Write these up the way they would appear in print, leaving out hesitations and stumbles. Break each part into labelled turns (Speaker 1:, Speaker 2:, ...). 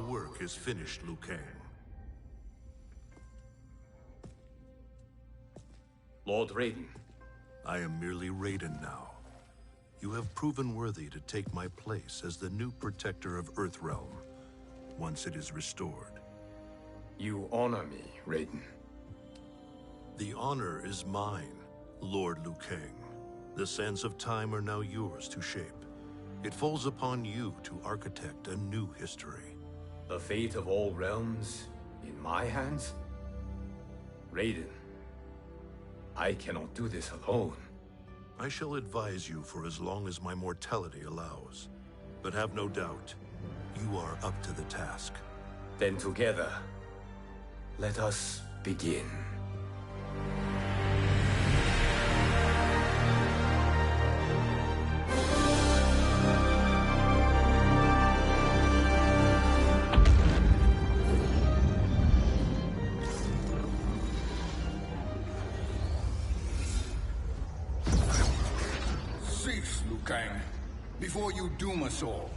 Speaker 1: work is finished, Liu Kang.
Speaker 2: Lord Raiden.
Speaker 1: I am merely Raiden now. You have proven worthy to take my place as the new protector of Earthrealm, once it is restored.
Speaker 2: You honor me, Raiden.
Speaker 1: The honor is mine, Lord Liu Kang. The sands of time are now yours to shape. It falls upon you to architect a new history.
Speaker 2: The fate of all realms in my hands? Raiden, I cannot do this alone.
Speaker 1: I shall advise you for as long as my mortality allows. But have no doubt, you are up to the task.
Speaker 2: Then together, let us begin.
Speaker 3: Cease, Liu Kang, before you doom us all.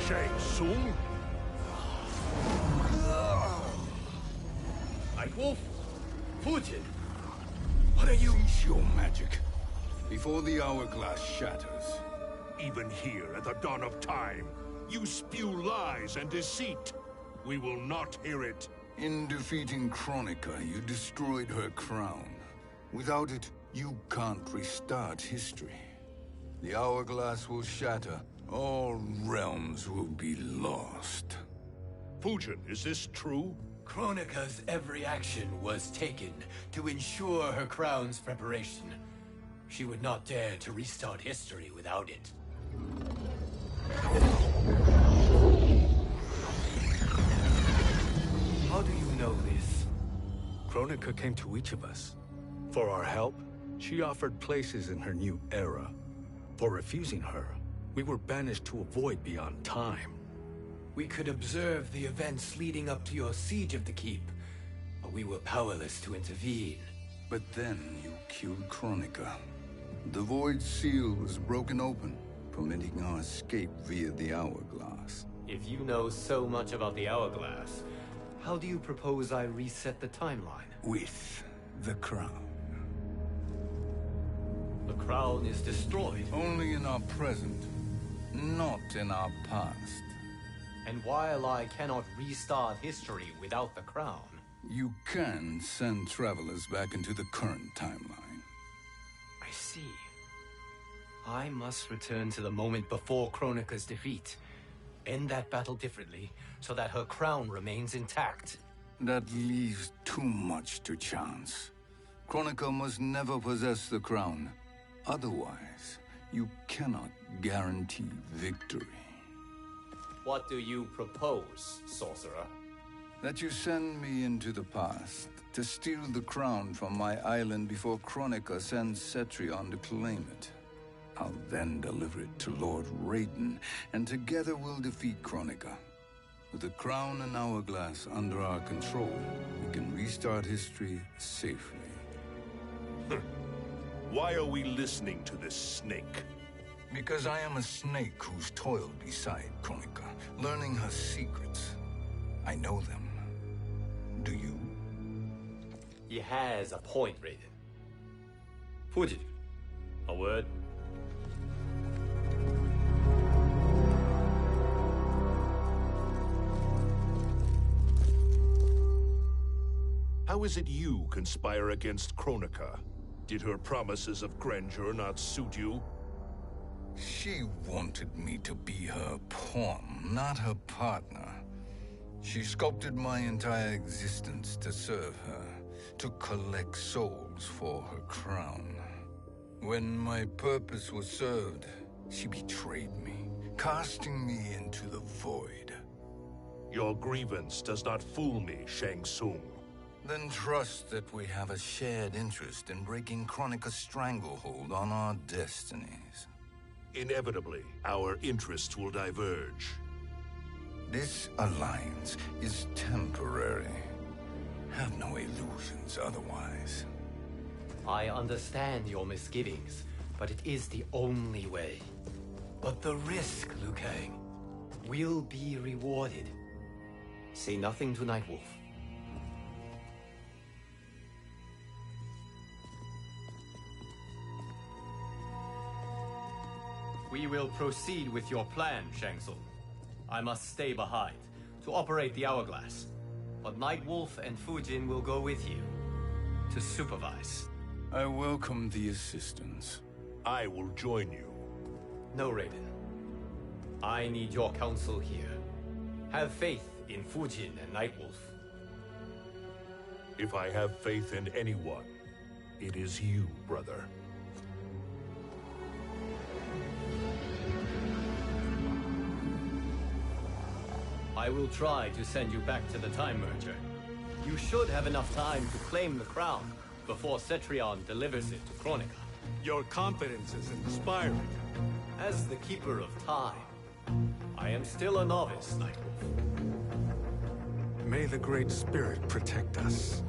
Speaker 1: Shang Tsung?
Speaker 2: Night Wolf? Fujin? What are you?
Speaker 3: Cease your magic, before the hourglass shatters.
Speaker 4: Even here at the dawn of time, you spew lies and deceit. We will not hear it.
Speaker 3: In defeating Kronika, you destroyed her crown. Without it, you can't restart history. The hourglass will shatter. All realms will be lost.
Speaker 4: Fujin, is this true?
Speaker 2: Kronika's every action was taken to ensure her crown's preparation. She would not dare to restart history without it. How do you know this?
Speaker 5: Kronika came to each of us. For our help, she offered places in her new era. For refusing her, we were banished to a void beyond time.
Speaker 2: We could observe the events leading up to your siege of the keep, but we were powerless to intervene.
Speaker 3: But then you killed Kronika. The Void Seal was broken open, permitting our escape via the hourglass.
Speaker 2: If you know so much about the hourglass, how do you propose I reset the timeline?
Speaker 3: With the crown.
Speaker 2: The crown is destroyed.
Speaker 3: Only in our present, not in our past.
Speaker 2: And while I cannot restart history without the crown...
Speaker 3: You can send travelers back into the current timeline.
Speaker 2: I see. I must return to the moment before Kronika's defeat. End that battle differently, so that her crown remains intact.
Speaker 3: That leaves too much to chance. Kronika must never possess the crown. Otherwise, you cannot guarantee victory.
Speaker 2: What do you propose, sorcerer?
Speaker 3: That you send me into the past to steal the crown from my island before Kronika sends Cetrion to claim it. I'll then deliver it to Lord Raiden, and together we'll defeat Kronika. With the crown and hourglass under our control, we can restart history safely.
Speaker 4: Why are we listening to this snake?
Speaker 3: Because I am a snake who's toiled beside Kronika, learning her secrets. I know them. Do you?
Speaker 2: He has a point, Raiden. Fujin, a word?
Speaker 4: How is it you conspire against Kronika? Did her promises of grandeur not suit you?
Speaker 3: She wanted me to be her pawn, not her partner. She sculpted my entire existence to serve her, to collect souls for her crown. When my purpose was served, she betrayed me, casting me into the void.
Speaker 4: Your grievance does not fool me, Shang Tsung.
Speaker 3: Then trust that we have a shared interest in breaking Kronika's stranglehold on our destinies.
Speaker 4: Inevitably, our interests will diverge.
Speaker 3: This alliance is temporary. Have no illusions otherwise.
Speaker 2: I understand your misgivings, but it is the only way. But the risk, Liu Kang, will be rewarded. Say nothing to Nightwolf. We will proceed with your plan, Shang Tsung. I must stay behind to operate the Hourglass. But Nightwolf and Fujin will go with you to supervise.
Speaker 3: I welcome the assistance.
Speaker 4: I will join you.
Speaker 2: No, Raiden. I need your counsel here. Have faith in Fujin and Nightwolf.
Speaker 4: If I have faith in anyone, it is you, brother.
Speaker 2: I will try to send you back to the Time Merger. You should have enough time to claim the crown before Cetrion delivers it to Kronika.
Speaker 5: Your confidence is inspiring.
Speaker 2: As the Keeper of Time, I am still a novice, Nightwolf.
Speaker 5: May the Great Spirit protect us.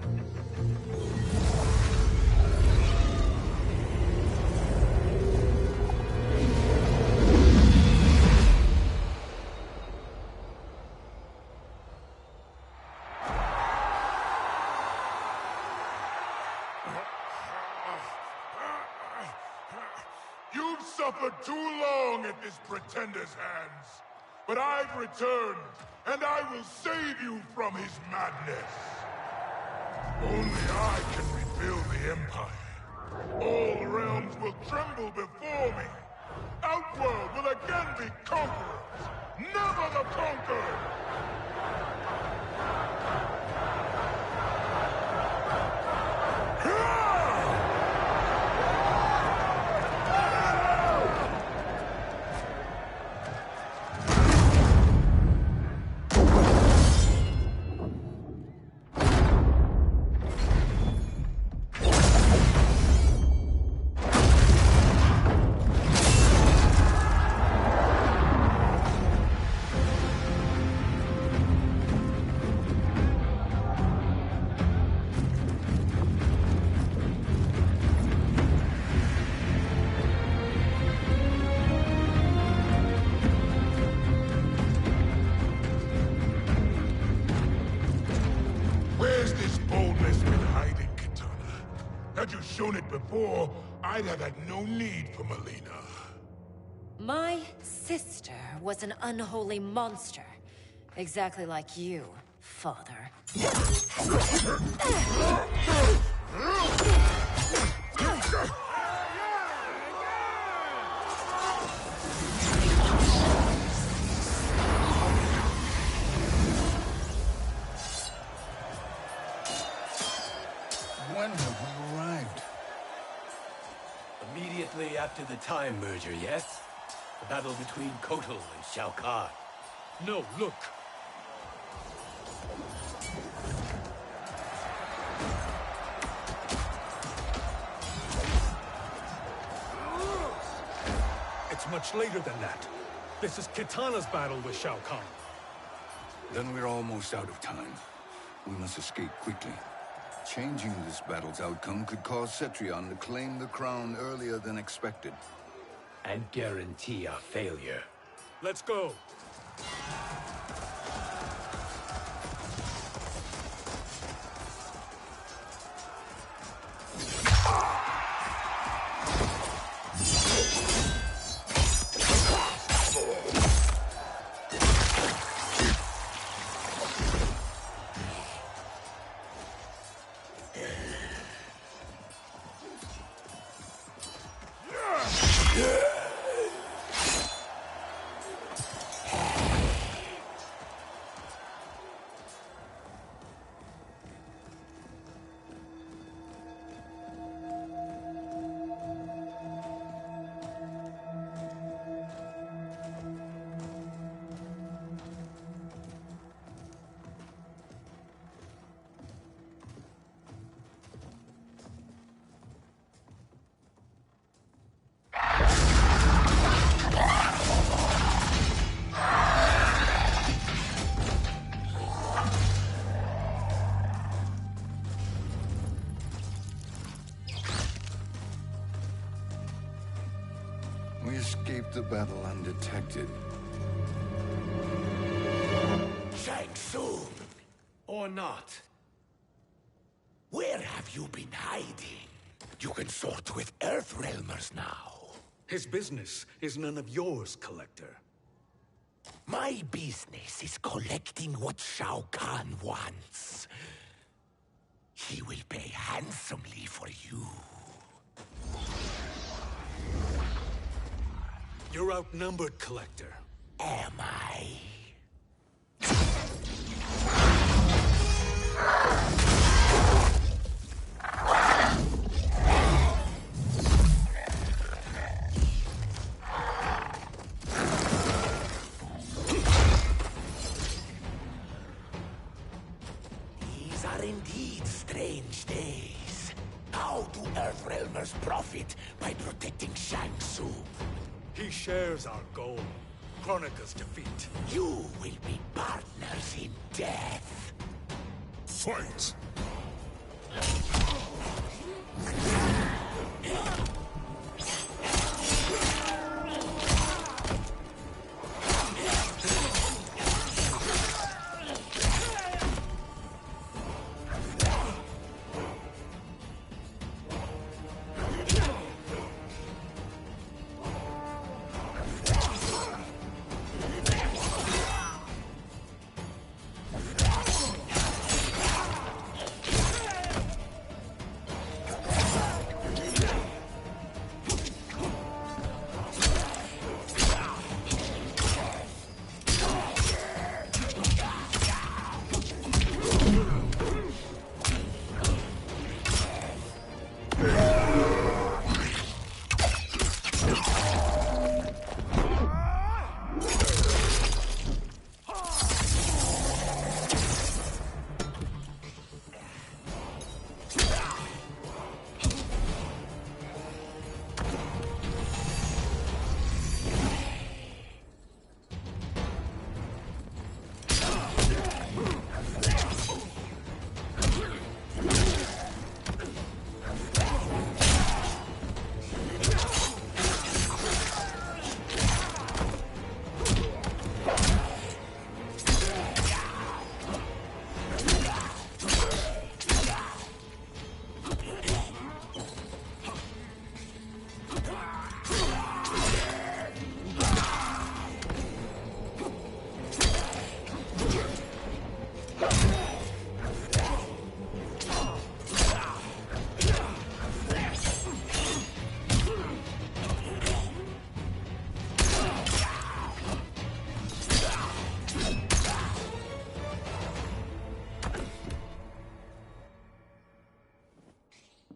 Speaker 6: You've suffered too long at this pretender's hands. But I've returned, and I will save you from his madness. Only I can rebuild the Empire. All realms will tremble before me. Outworld will again be conquerors, never the conquered! Had you shown it before, I'd have had no need for Melina.
Speaker 7: My sister was an unholy monster. Exactly like you, father.
Speaker 3: When have we arrived?
Speaker 2: Immediately after the Time Merger, yes? The battle between Kotal and Shao Kahn.
Speaker 5: No, look! It's much later than that. This is Kitana's battle with Shao Kahn.
Speaker 3: Then we're almost out of time. We must escape quickly. Changing this battle's outcome could cause Cetrion to claim the crown earlier than expected.
Speaker 2: And guarantee our failure.
Speaker 5: Let's go!
Speaker 3: the battle undetected.
Speaker 8: Shang Tsung!
Speaker 2: Or not.
Speaker 8: Where have you been hiding? You can sort with Earthrealmers now.
Speaker 5: His business is none of yours, Collector.
Speaker 8: My business is collecting what Shao Kahn wants. He will pay handsomely for you.
Speaker 5: You're outnumbered, Collector.
Speaker 8: Am I? These are indeed strange days. How do Earthrealmers profit by protecting Shang Tsung?
Speaker 5: He shares our goal. Kronika's defeat.
Speaker 8: You will be partners in death.
Speaker 6: Fight!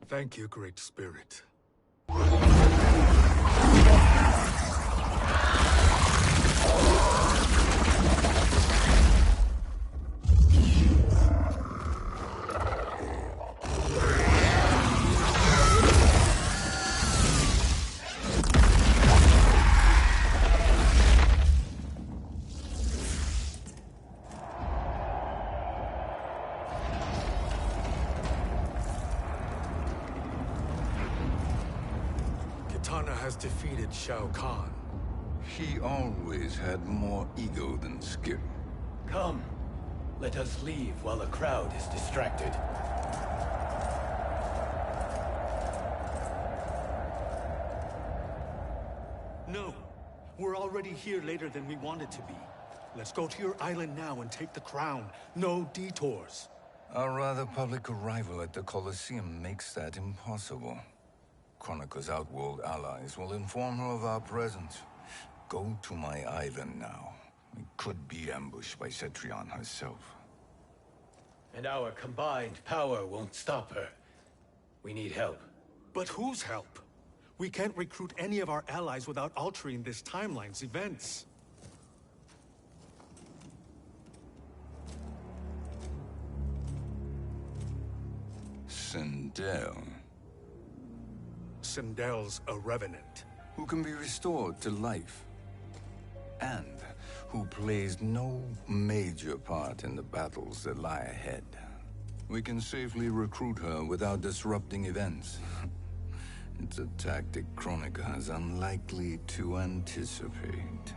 Speaker 5: Thank you, Great Spirit. Kitana has defeated Shao Kahn.
Speaker 3: He always had more ego than skill.
Speaker 2: Come, let us leave while the crowd is distracted.
Speaker 5: No, we're already here later than we wanted to be. Let's go to your island now and take the crown. No detours.
Speaker 3: Our rather public arrival at the Colosseum makes that impossible. Kronika's outworld allies will inform her of our presence. Go to my island now. We could be ambushed by Cetrion herself.
Speaker 2: And our combined power won't stop her. We need help.
Speaker 5: But whose help? We can't recruit any of our allies without altering this timeline's events.
Speaker 3: Sindel,
Speaker 5: Sindel's a revenant.
Speaker 3: who can be restored to life, and who plays no major part in the battles that lie ahead. We can safely recruit her without disrupting events. It's a tactic Kronika is unlikely to anticipate.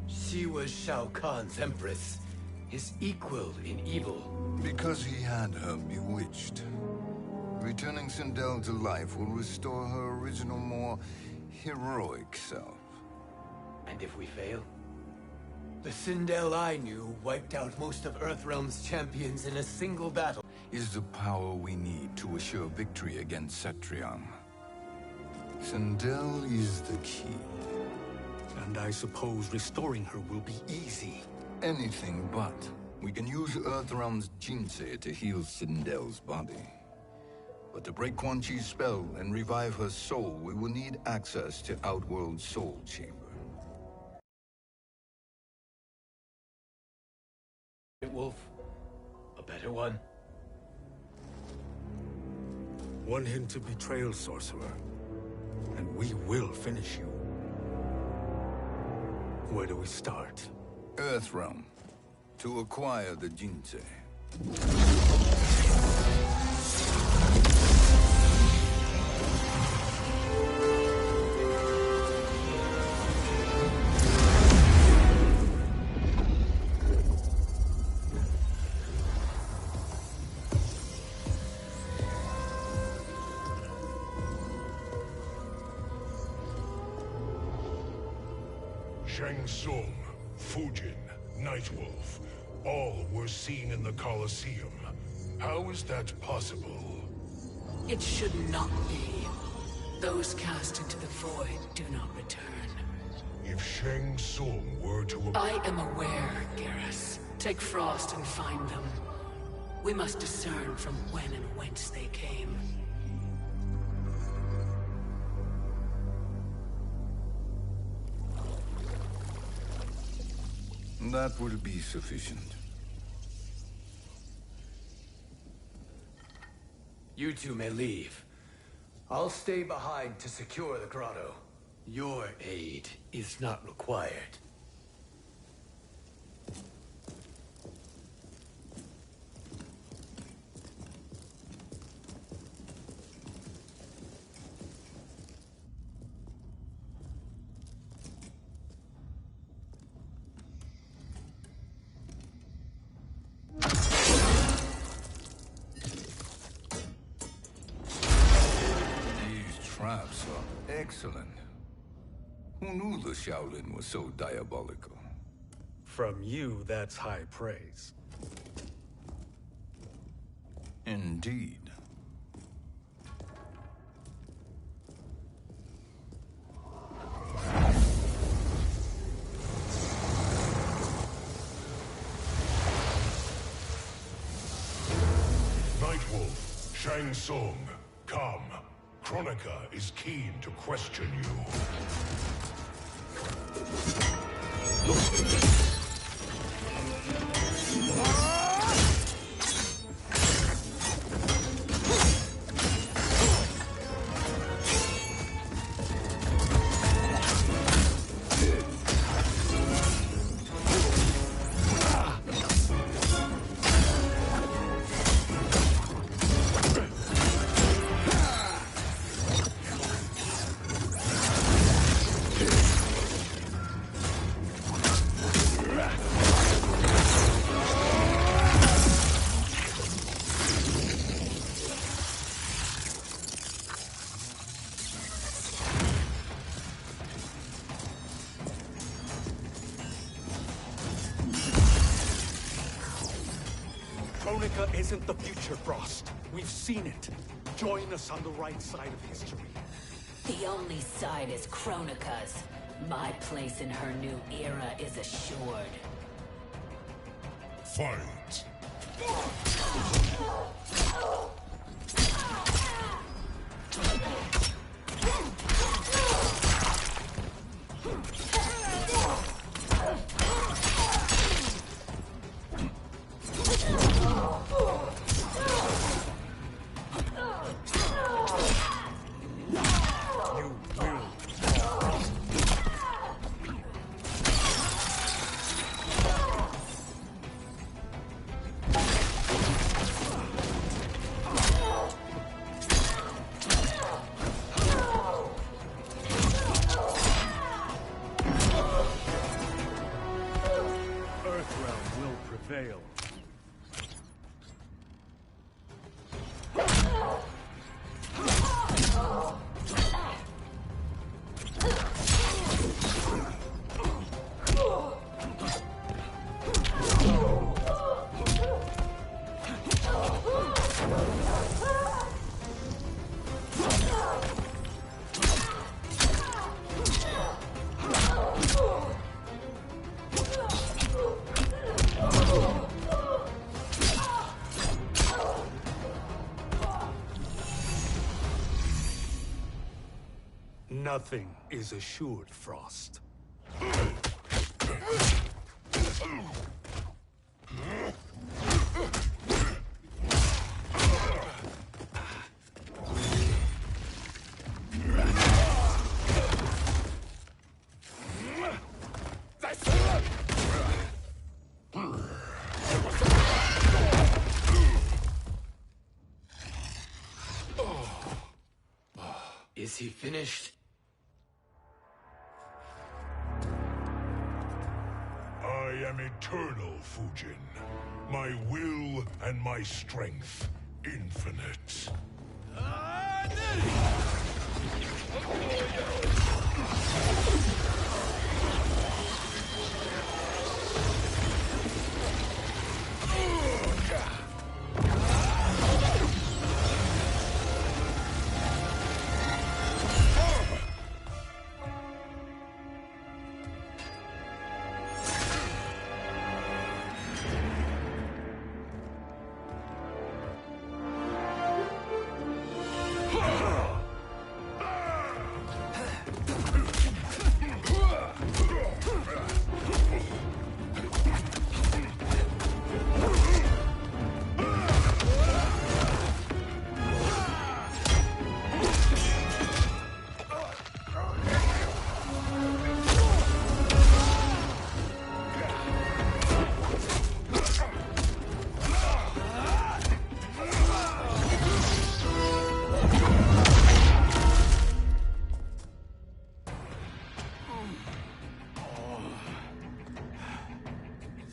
Speaker 2: She was Shao Kahn's empress, his equal in evil.
Speaker 3: Because he had her bewitched. Returning Sindel to life will restore her original, more heroic self.
Speaker 2: And if we fail? The Sindel I knew wiped out most of Earthrealm's champions in a single battle.
Speaker 3: Is the power we need to assure victory against Cetrion. Sindel is the key.
Speaker 5: And I suppose restoring her will be easy.
Speaker 3: Anything but. We can use Earthrealm's Jinsei to heal Sindel's body. But to break Quan Chi's spell and revive her soul, we will need access to Outworld's Soul Chamber.
Speaker 2: Wolf, a better one.
Speaker 5: Want him to betrayal, sorcerer. And we will finish you. Where do we start?
Speaker 3: Earthrealm. To acquire the Jinsei.
Speaker 6: Shang Tsung, Fujin, Nightwolf, all were seen in the Colosseum. How is that possible?
Speaker 9: It should not be. Those cast into the void do not return.
Speaker 6: If Shang Tsung were to...
Speaker 9: I am aware, Garrus. Take Frost and find them. We must discern from when and whence they came.
Speaker 3: That will be sufficient.
Speaker 2: You two may leave. I'll stay behind to secure the grotto. Your aid is not required.
Speaker 3: Traps are excellent. Who knew the Shaolin was so diabolical?
Speaker 5: From you, that's high praise.
Speaker 3: Indeed.
Speaker 6: Nightwolf, Shang Tsung, come. Kronika is keen to question you.
Speaker 5: Kronika isn't the future, Frost. We've seen it. Join us on the right side of history.
Speaker 9: The only side is Kronika's. My place in her new era is assured.
Speaker 6: Fight.
Speaker 5: veil. Nothing is assured, Frost.
Speaker 2: Is he finished?
Speaker 6: I am eternal, Fujin. My will and my strength, infinite.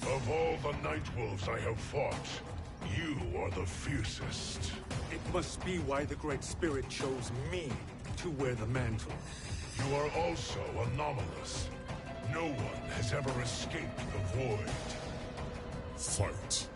Speaker 6: Of all the Nightwolves I have fought, you are the fiercest.
Speaker 5: It must be why the Great Spirit chose me to wear the mantle.
Speaker 6: You are also anomalous. No one has ever escaped the void. Fight.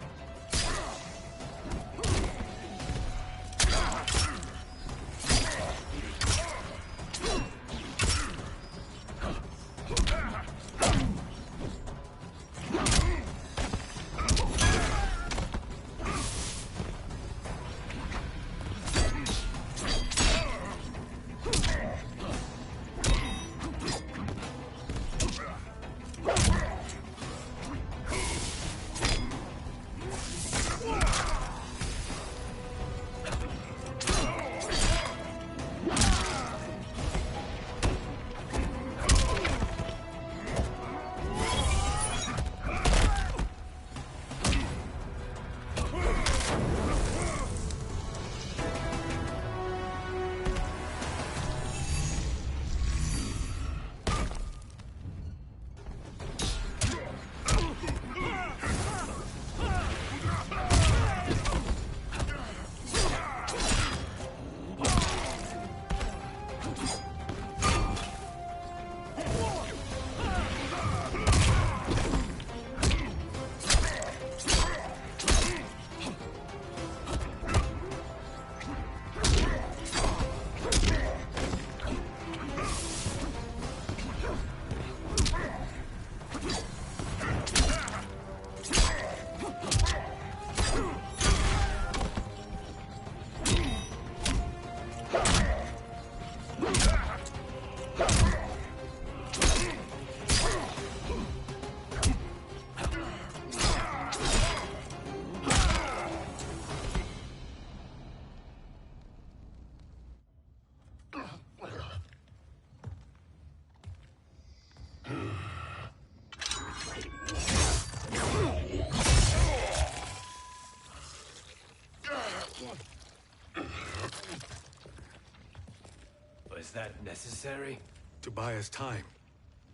Speaker 2: Was that necessary?
Speaker 5: To buy us time.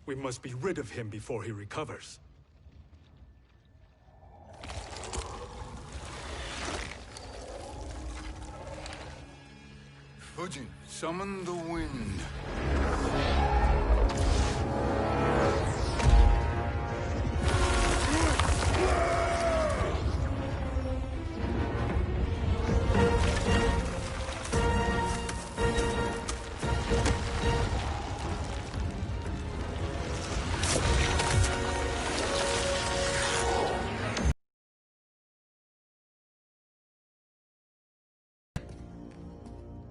Speaker 5: We must be rid of him before he recovers.
Speaker 3: Fujin, summon the wind.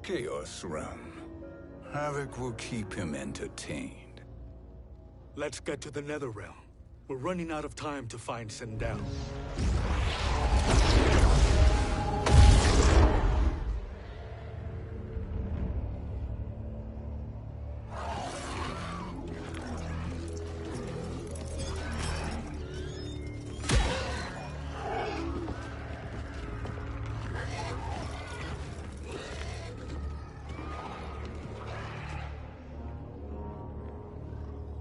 Speaker 3: Chaos Realm. Havoc will keep him entertained.
Speaker 5: Let's get to the Netherrealm. We're running out of time to find Sindel.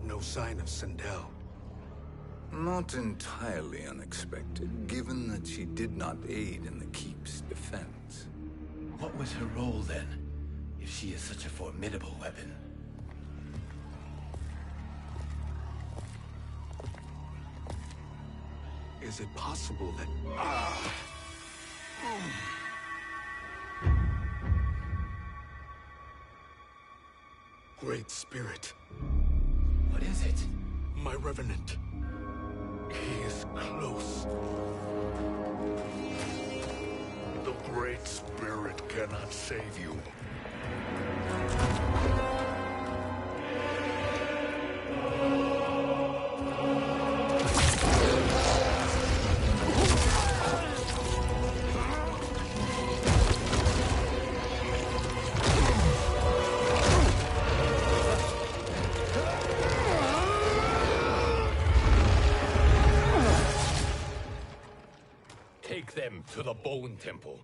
Speaker 5: No sign of Sindel.
Speaker 3: Not entirely unexpected, given that she did not aid in the Keep's defense.
Speaker 2: What was her role then, if she is such a formidable weapon?
Speaker 5: Is it possible that... Great Spirit.
Speaker 2: What is it?
Speaker 5: My Revenant. He is close.
Speaker 4: The Great Spirit cannot save you.
Speaker 2: Take them to the Bone Temple.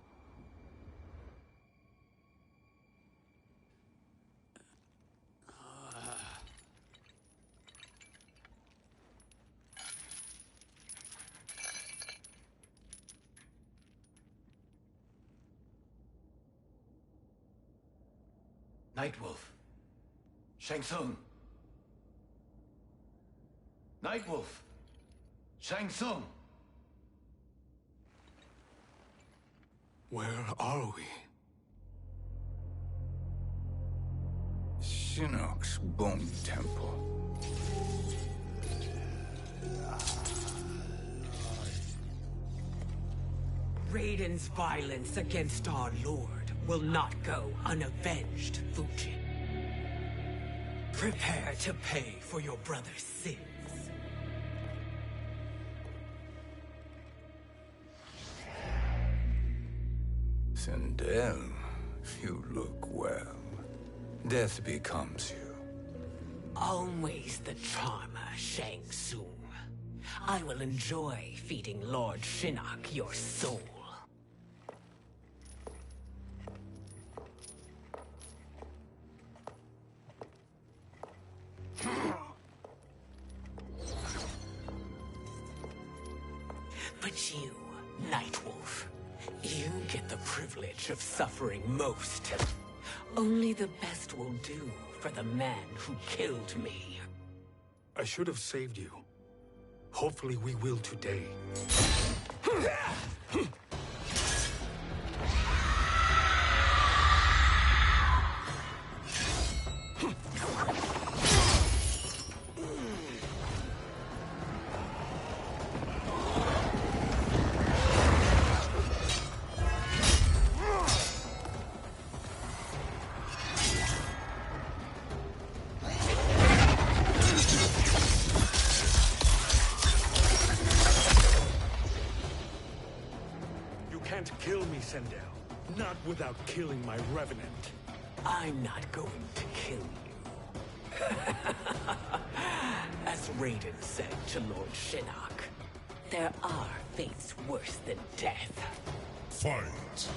Speaker 2: Nightwolf. Shang Tsung. Nightwolf. Shang Tsung.
Speaker 5: Where are we?
Speaker 3: Shinnok's Bone Temple.
Speaker 10: Raiden's violence against our Lord will not go unavenged, Fujin. Prepare to pay for your brother's sins.
Speaker 3: Sindel, you look well. Death becomes you.
Speaker 10: Always the charmer, Shang Tsung. I will enjoy feeding Lord Shinnok your soul. But you, Nightwolf, you get the privilege of suffering most. Only the best will do for the man who killed me.
Speaker 5: I should have saved you. Hopefully we will today. Kill me, Sindel. Not without killing my Revenant.
Speaker 10: I'm not going to kill you. As Raiden said to Lord Shinnok, there are fates worse than death.
Speaker 6: Fight!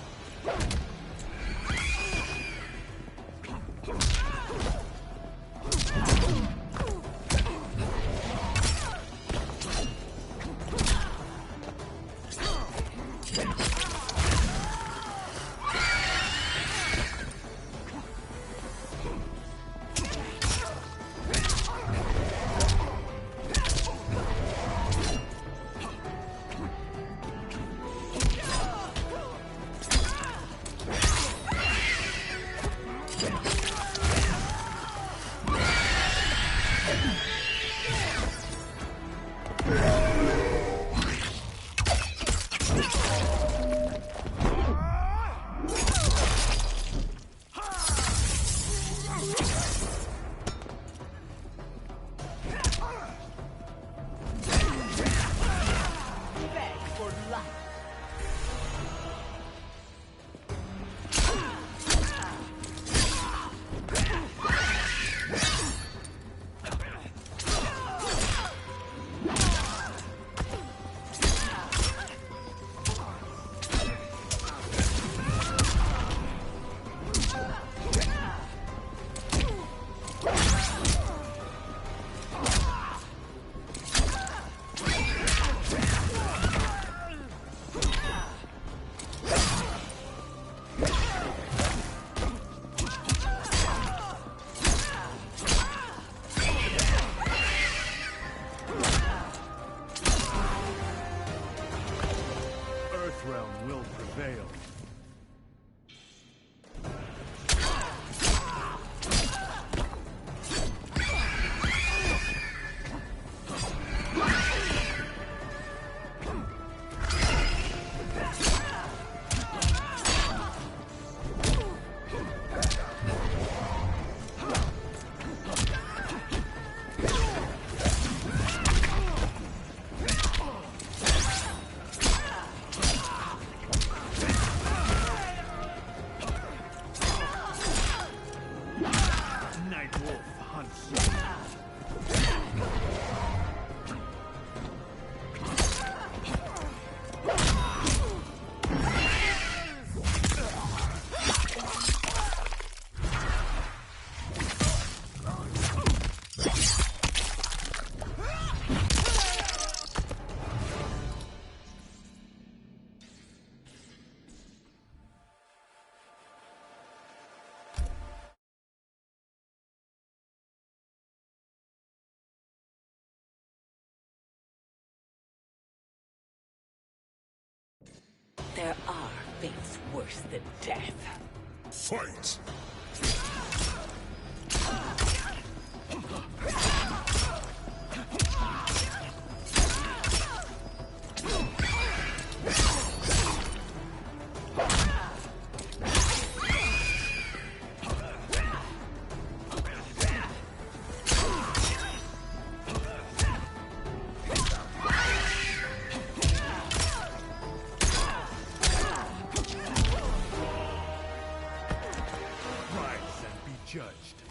Speaker 5: veil.
Speaker 10: There are fates worse than death.
Speaker 6: Fight!
Speaker 5: Judged.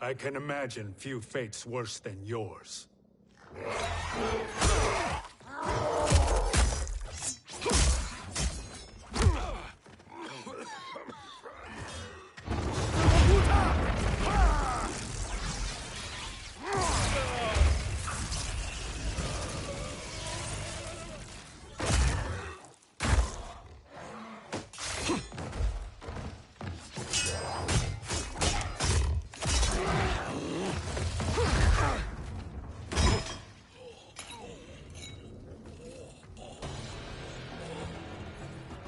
Speaker 5: I can imagine few fates worse than yours.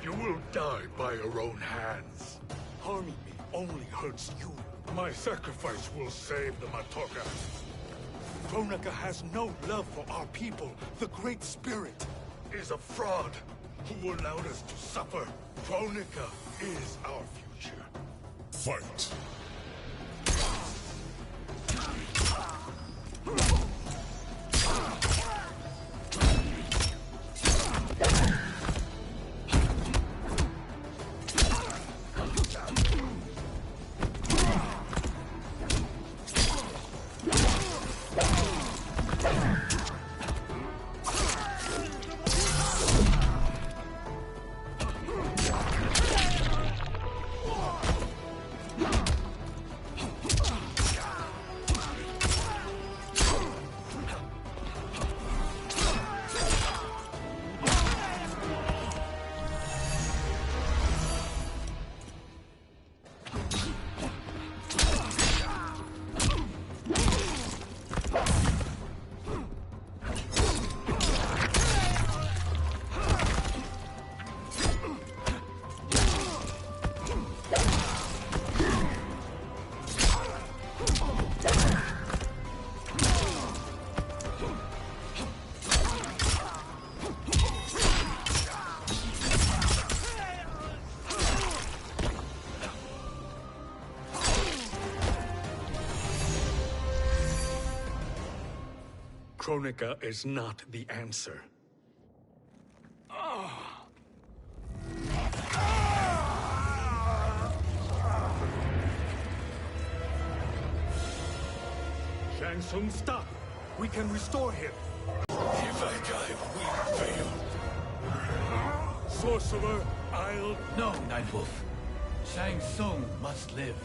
Speaker 5: You will die by your own hands. Harming me only hurts you. My sacrifice will save the Matoka. Kronika has no love for our people. The Great Spirit is a fraud who allowed us to suffer. Kronika is our future.
Speaker 6: Fight!
Speaker 5: Kronika is not the answer. Shang Tsung, stop! We can restore him. If I die, we fail. Sorcerer, I'll...
Speaker 2: No, Nightwolf. Shang Tsung must live.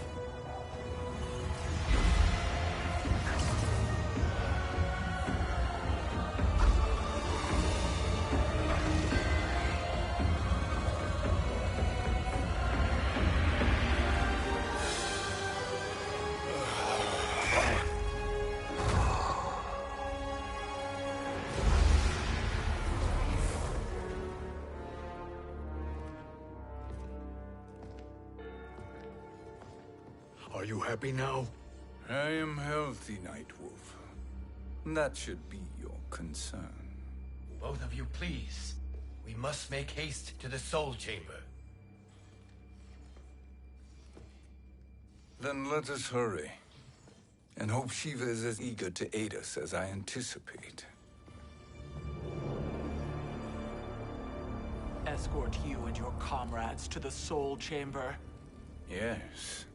Speaker 5: Are you happy now?
Speaker 3: I am healthy, Nightwolf. That should be your concern.
Speaker 2: Both of you, please. We must make haste to the Soul Chamber.
Speaker 3: Then let us hurry. And hope Shiva is as eager to aid us as I anticipate.
Speaker 11: Escort you and your comrades to the Soul Chamber.
Speaker 3: Yes.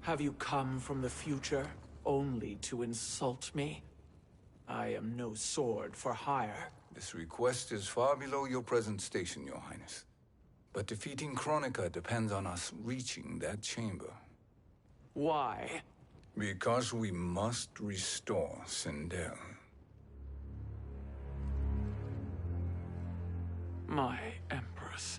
Speaker 11: Have you come from the future only to insult me? I am no sword for hire.
Speaker 3: This request is far below your present station, Your Highness. But defeating Kronika depends on us reaching that chamber.
Speaker 11: Why?
Speaker 3: Because we must restore Sindel.
Speaker 11: My Empress.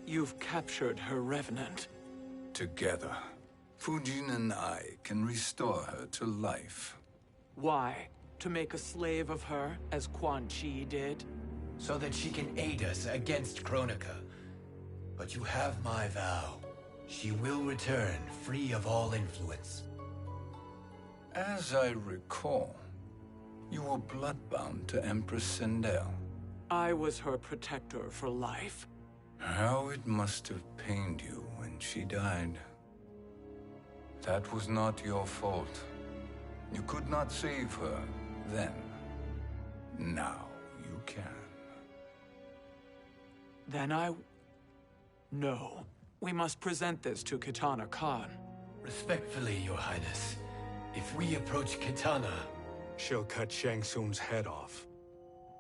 Speaker 11: You've captured her revenant.
Speaker 3: Together, Fujin and I can restore her to life.
Speaker 11: Why? To make a slave of her, as Quan Chi did?
Speaker 2: So that she can aid us against Kronika. But you have my vow. She will return free of all influence.
Speaker 3: As I recall, you were bloodbound to Empress Sindel.
Speaker 11: I was her protector for life.
Speaker 3: How it must have pained you when she died. That was not your fault. You could not save her then. Now you can.
Speaker 11: Then No. We must present this to Kitana Khan.
Speaker 2: Respectfully, Your Highness, if we approach Kitana...
Speaker 5: She'll cut Shang Tsung's head off.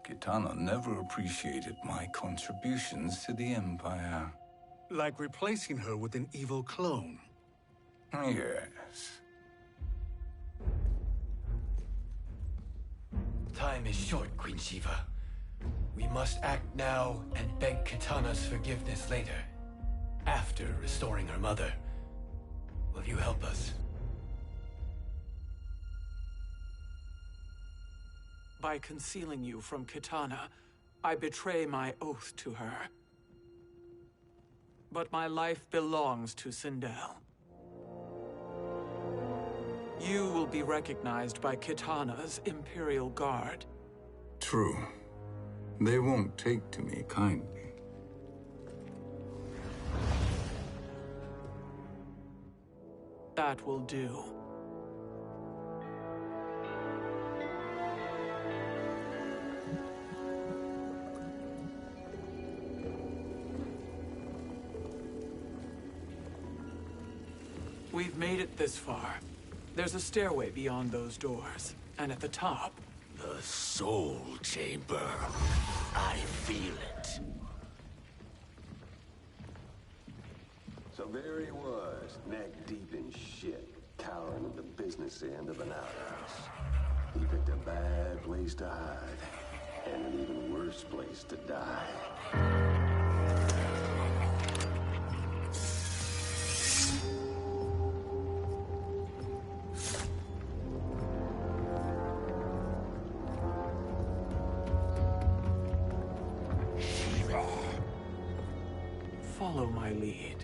Speaker 3: Kitana never appreciated my contributions to the Empire.
Speaker 5: Like replacing her with an evil clone.
Speaker 3: Yes.
Speaker 2: Time is short, Queen Shiva. We must act now and beg Kitana's forgiveness later. After restoring her mother. Will you help us?
Speaker 11: By concealing you from Kitana, I betray my oath to her. But my life belongs to Sindel. You will be recognized by Kitana's Imperial Guard.
Speaker 3: True. They won't take to me kindly.
Speaker 11: That will do. We've made it this far. There's a stairway beyond those doors, and at the top...
Speaker 8: The Soul Chamber. I feel it.
Speaker 12: So there he was, neck deep in shit, cowering at the business end of an outhouse. He picked a bad place to hide, and an even worse place to die.
Speaker 11: follow my lead.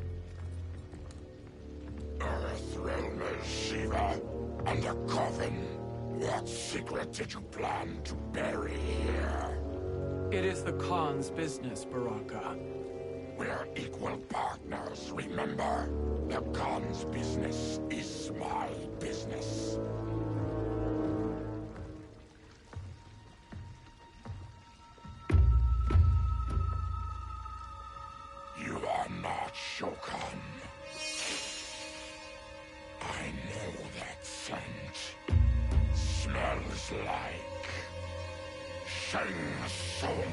Speaker 6: Earthrealmer Shiva, and a coffin. What secret did you plan to bury here?
Speaker 11: It is the Khan's business, Baraka.
Speaker 6: We're equal partners, remember? The Khan's business is my business. You are not Shokan. I know that scent. Smells like Shang Tsung.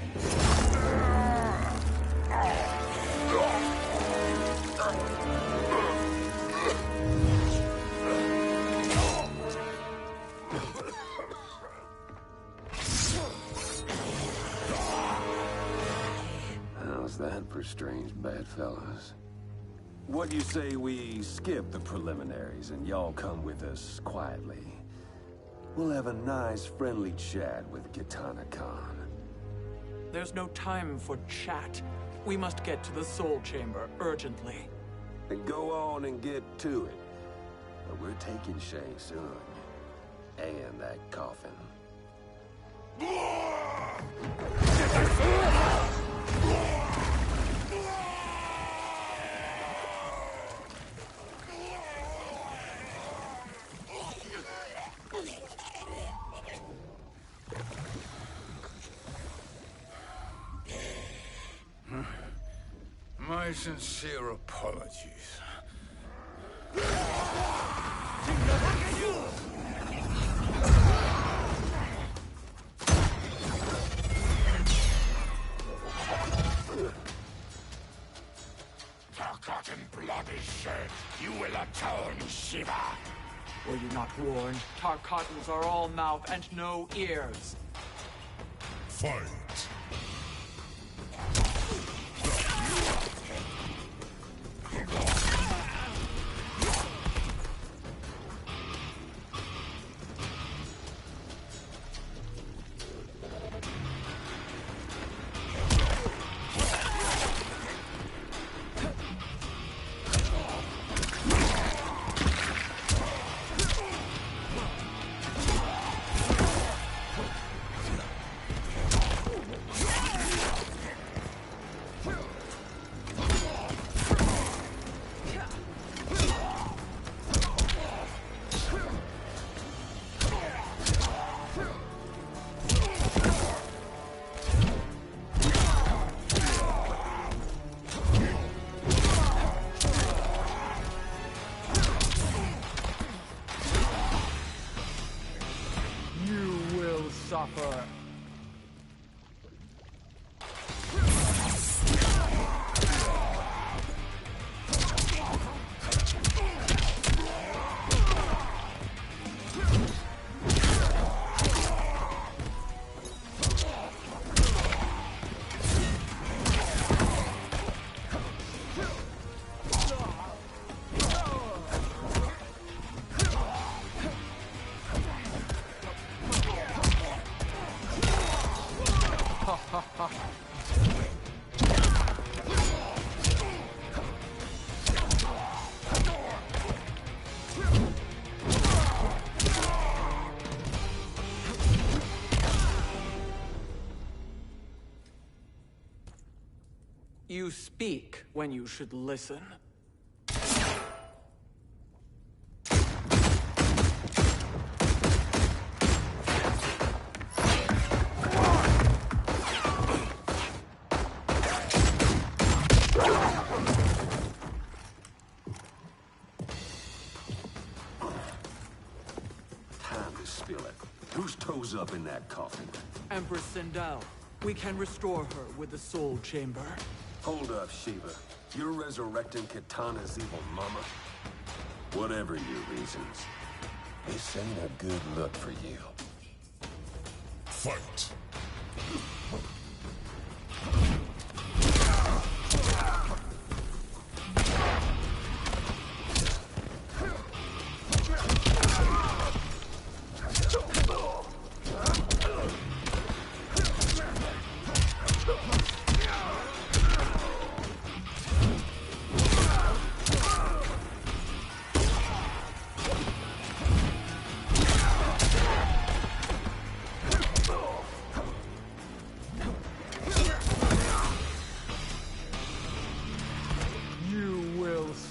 Speaker 12: How's that for strange bedfellows? What do you say we skip the preliminaries and y'all come with us quietly? We'll have a nice, friendly chat with Kitana Khan.
Speaker 11: There's no time for chat. We must get to the Soul Chamber urgently.
Speaker 12: Then go on and get to it. But we're taking Shang Tsung. And that coffin.
Speaker 3: My sincere apologies.
Speaker 6: Forgotten blood is shed. You will atone, Shiva.
Speaker 11: Were you not warned? Tarkatans are all mouth and no ears.
Speaker 6: Fight.
Speaker 11: Suffer. You speak when you should listen.
Speaker 12: Time to spill it. Whose toes up in that coffin?
Speaker 11: Empress Sindel. We can restore her with the Soul Chamber.
Speaker 12: Hold up, Shiva. You're resurrecting Kitana's evil mama? Whatever your reasons, this ain't a good look for you.
Speaker 6: Fight.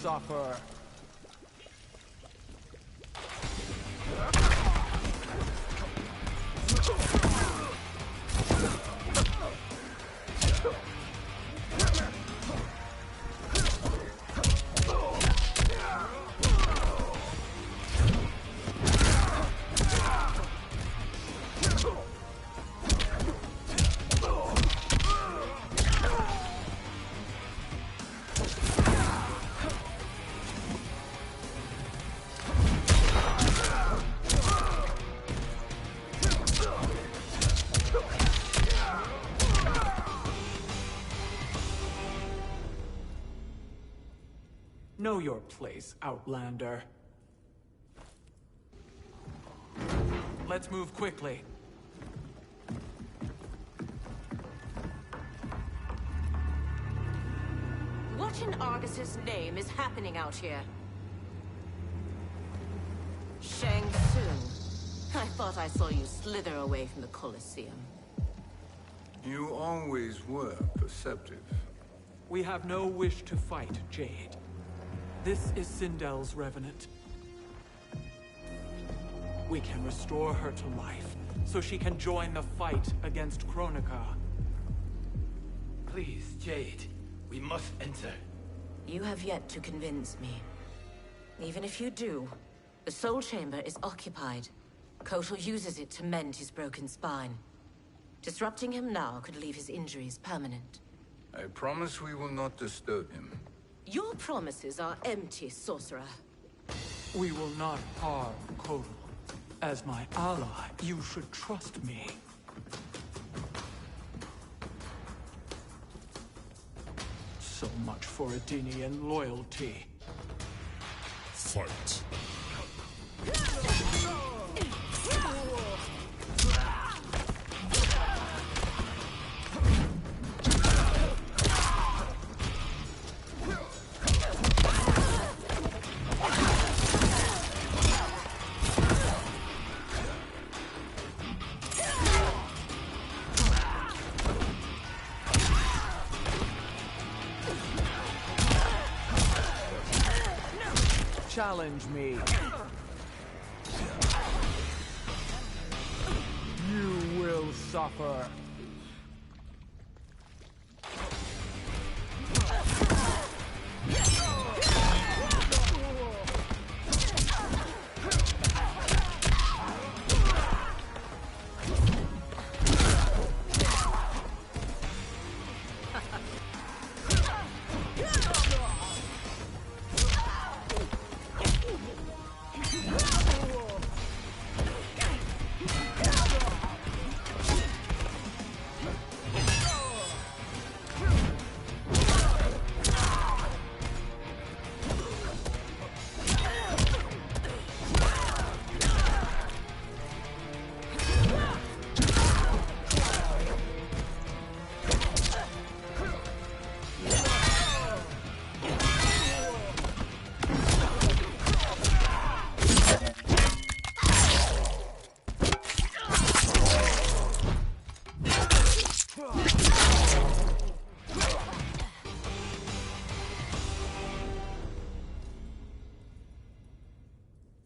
Speaker 11: suffer. Know your place, Outlander. Let's move quickly.
Speaker 13: What in Argus's name is happening out here? Shang Tsung. I thought I saw you slither away from the Colosseum.
Speaker 3: You always were perceptive.
Speaker 11: We have no wish to fight, Jade. This is Sindel's Revenant. We can restore her to life, so she can join the fight against Kronika.
Speaker 2: Please, Jade. We must enter.
Speaker 13: You have yet to convince me. Even if you do, the Soul Chamber is occupied. Kotal uses it to mend his broken spine. Disrupting him now could leave his injuries permanent.
Speaker 3: I promise we will not disturb him.
Speaker 13: Your promises are empty, sorcerer.
Speaker 11: We will not harm Kotal. As my ally, you should trust me. So much for Adenian loyalty.
Speaker 5: Fight.
Speaker 11: Challenge me. You will suffer.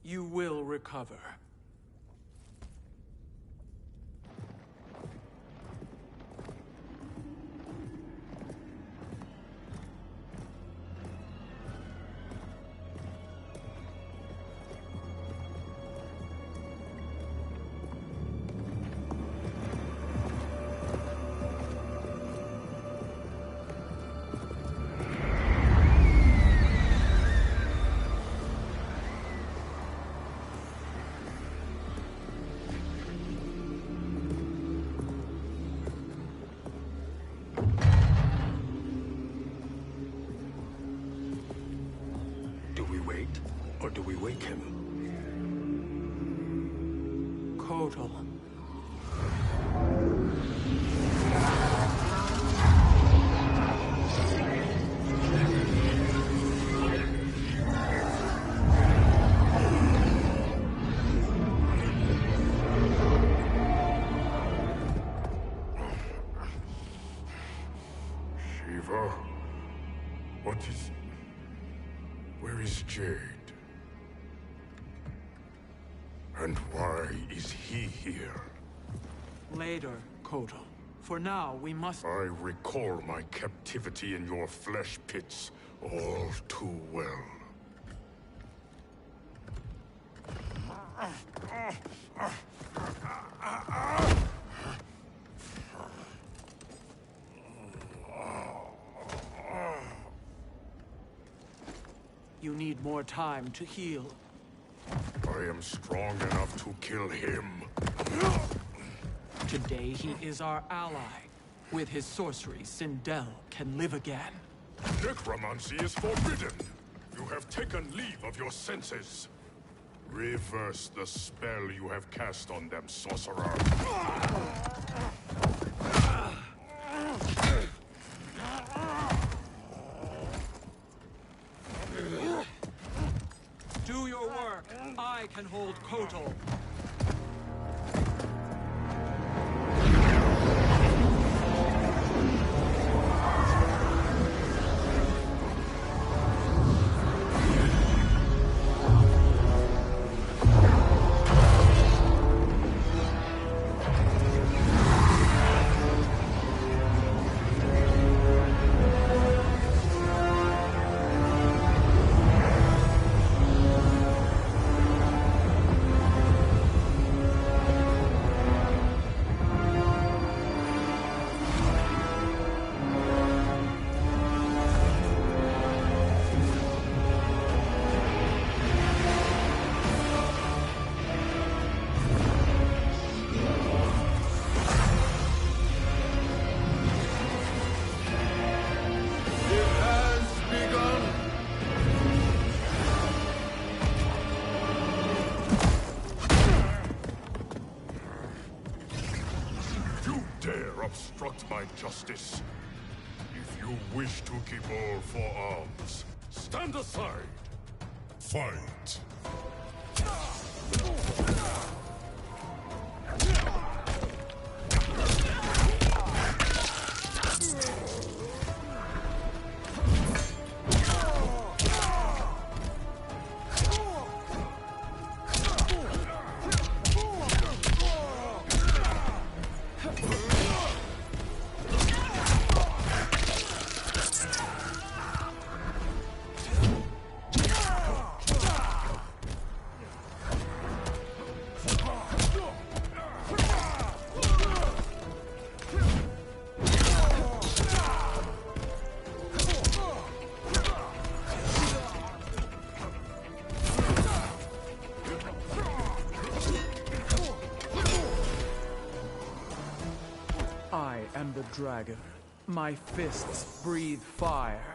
Speaker 11: You will recover.
Speaker 5: Or do we wake him?
Speaker 11: Kotal.
Speaker 6: Shiva, what is... Where is Jade? And why is he here?
Speaker 11: Later, Kotal. For now, we must...
Speaker 6: I recall my captivity in your flesh pits all too well.
Speaker 11: You need more time to heal.
Speaker 6: I am strong enough to kill him.
Speaker 11: Today he is our ally. With his sorcery, Sindel can live again.
Speaker 6: Necromancy is forbidden. You have taken leave of your senses. Reverse the spell you have cast on them, sorcerer.
Speaker 11: Do your work. I can hold Kotal.
Speaker 6: Obstruct my justice. If you wish to keep all four arms, stand aside. Fight.
Speaker 11: I am the dragon. My fists breathe fire.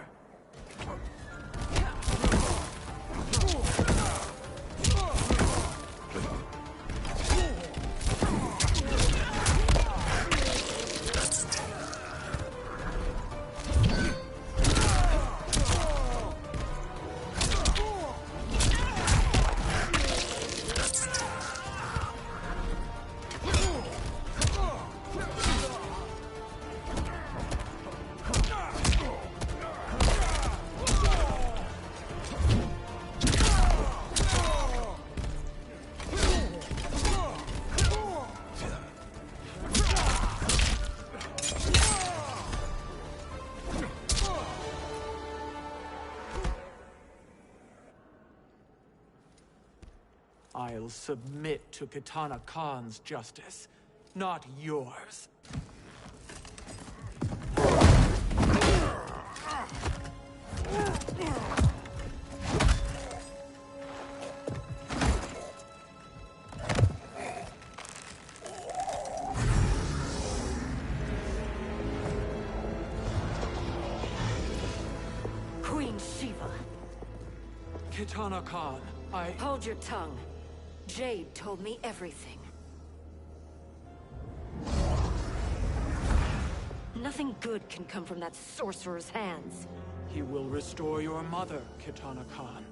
Speaker 11: I'll submit to Kitana Khan's justice, not yours.
Speaker 7: Queen Shiva.
Speaker 11: Kitana Khan,
Speaker 7: Hold your tongue. Jade told me everything. Nothing good can come from that sorcerer's hands.
Speaker 11: He will restore your mother, Kitana Khan.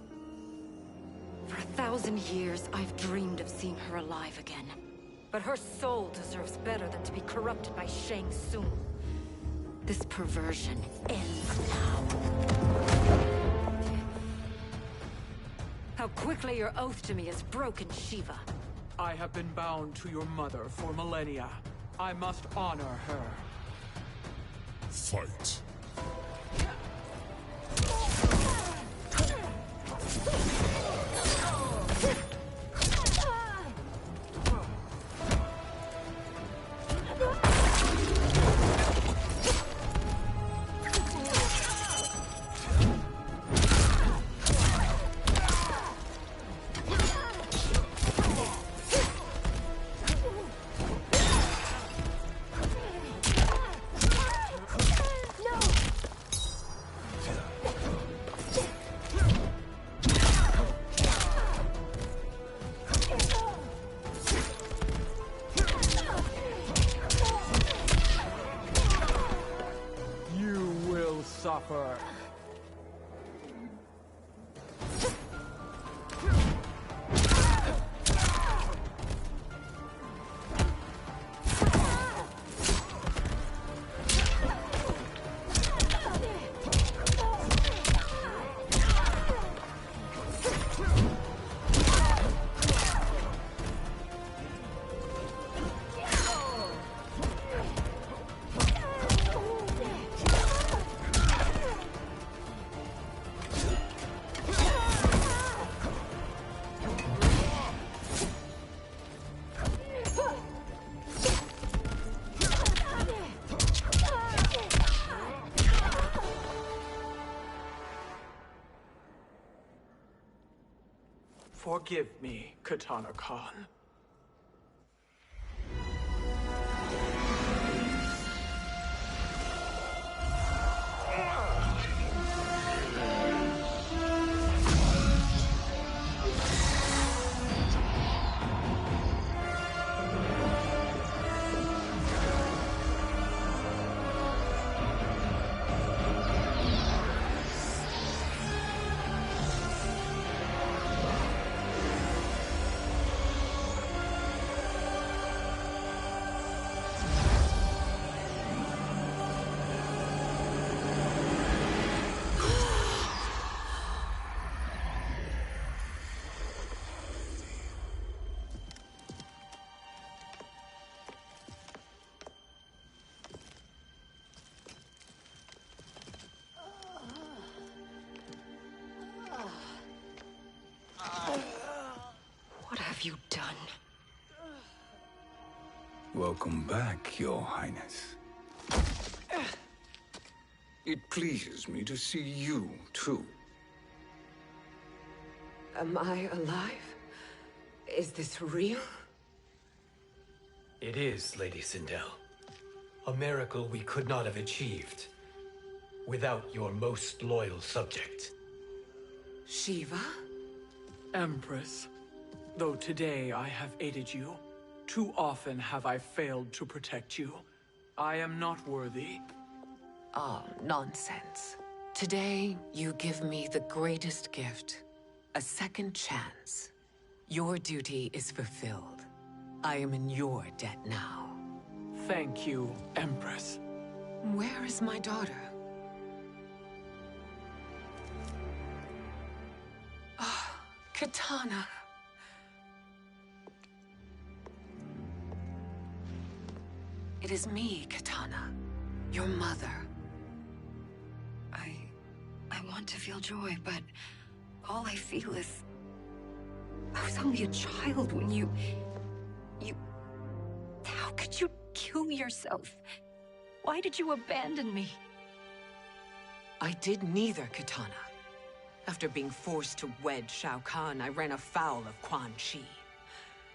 Speaker 7: For 1,000 years, I've dreamed of seeing her alive again. But her soul deserves better than to be corrupted by Shang Tsung. This perversion ends now. how quickly your oath to me is broken, Shiva.
Speaker 11: I have been bound to your mother for millennia. I must honor her.
Speaker 6: Fight.
Speaker 11: Suffer. Forgive me, Katana Khan.
Speaker 7: What have you done?
Speaker 3: Welcome back, Your Highness. It pleases me to see you, too.
Speaker 10: Am I alive? Is this real?
Speaker 2: It is, Lady Sindel. A miracle we could not have achieved without your most loyal subject.
Speaker 10: Shiva?
Speaker 11: Empress, though today I have aided you, too often have I failed to protect you. I am not worthy.
Speaker 10: Oh, nonsense. Today, you give me the greatest gift. A second chance. Your duty is fulfilled. I am in your debt now.
Speaker 11: Thank you, Empress.
Speaker 10: Where is my daughter? Ah, Katana. It is me, Katana. Your mother.
Speaker 7: I want to feel joy, but all I feel is... I was only a child when you... How could you kill yourself? Why did you abandon me?
Speaker 10: I did neither, Katana. After being forced to wed Shao Kahn, I ran afoul of Quan Chi.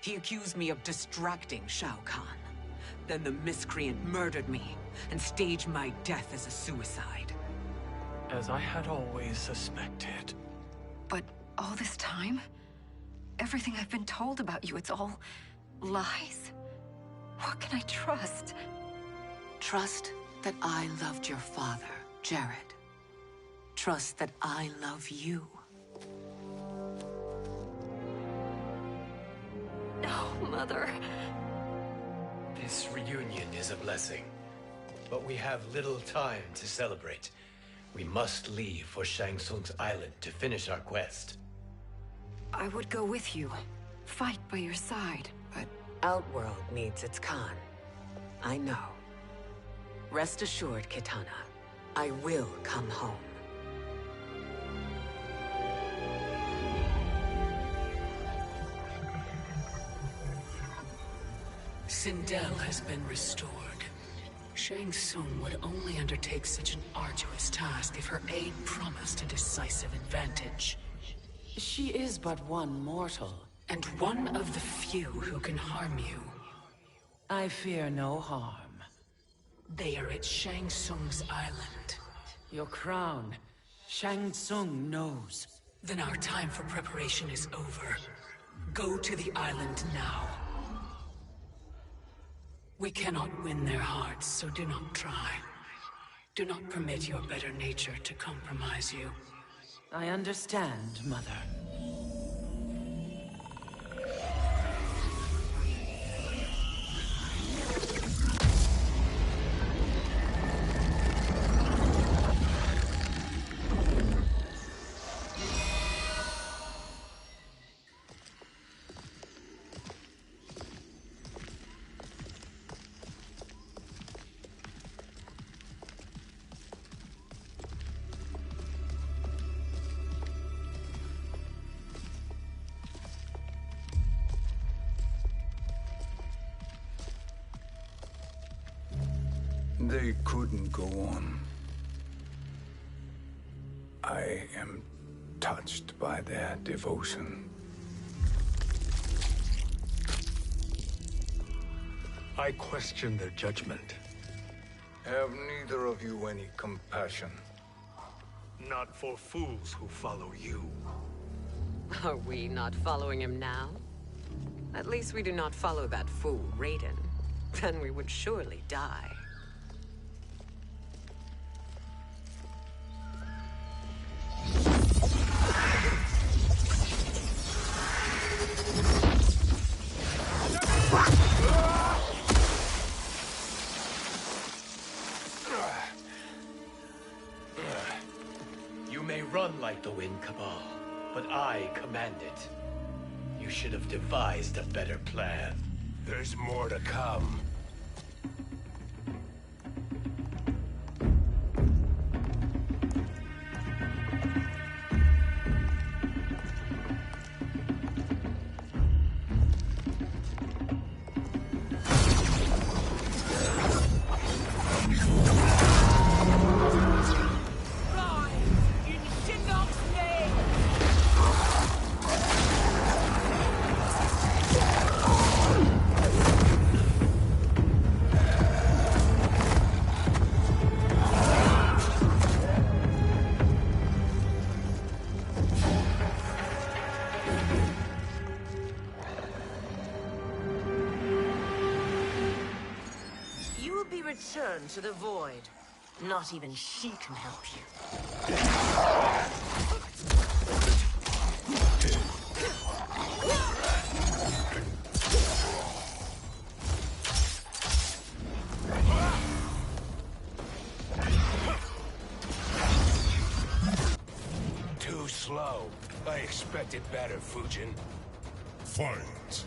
Speaker 10: He accused me of distracting Shao Kahn. Then the miscreant murdered me and staged my death as a suicide.
Speaker 11: As I had always suspected.
Speaker 7: But all this time? Everything I've been told about you, it's all lies? What can I trust?
Speaker 10: Trust that I loved your father, Jared. Trust that I love you.
Speaker 7: No, Mother.
Speaker 2: This reunion is a blessing, but we have little time to celebrate. We must leave for Shang Tsung's island to finish our quest.
Speaker 7: I would go with you. Fight by your side, but...
Speaker 10: Outworld needs its Khan. I know. Rest assured, Kitana. I will come home.
Speaker 9: Sindel has been restored. Shang Tsung would only undertake such an arduous task if her aid promised a decisive advantage.
Speaker 10: She is but one mortal.
Speaker 9: And one of the few who can harm you.
Speaker 10: I fear no harm.
Speaker 9: They are at Shang Tsung's island.
Speaker 10: Your crown. Shang Tsung knows.
Speaker 9: Then our time for preparation is over. Go to the island now. We cannot win their hearts, so do not try. Do not permit your better nature to compromise you.
Speaker 10: I understand, Mother.
Speaker 3: They couldn't go on. I am touched by their devotion.
Speaker 5: I question their judgment.
Speaker 3: Have neither of you any compassion?
Speaker 5: Not for fools who follow you.
Speaker 10: Are we not following him now? At least we do not follow that fool, Raiden. Then we would surely die.
Speaker 2: You may run like the wind, Cabal, but I command it. You should have devised a better plan.
Speaker 8: There's more to come.
Speaker 13: Return to the void. Not even she can help you.
Speaker 8: Too slow. I expected better, Fujin.
Speaker 6: Fight.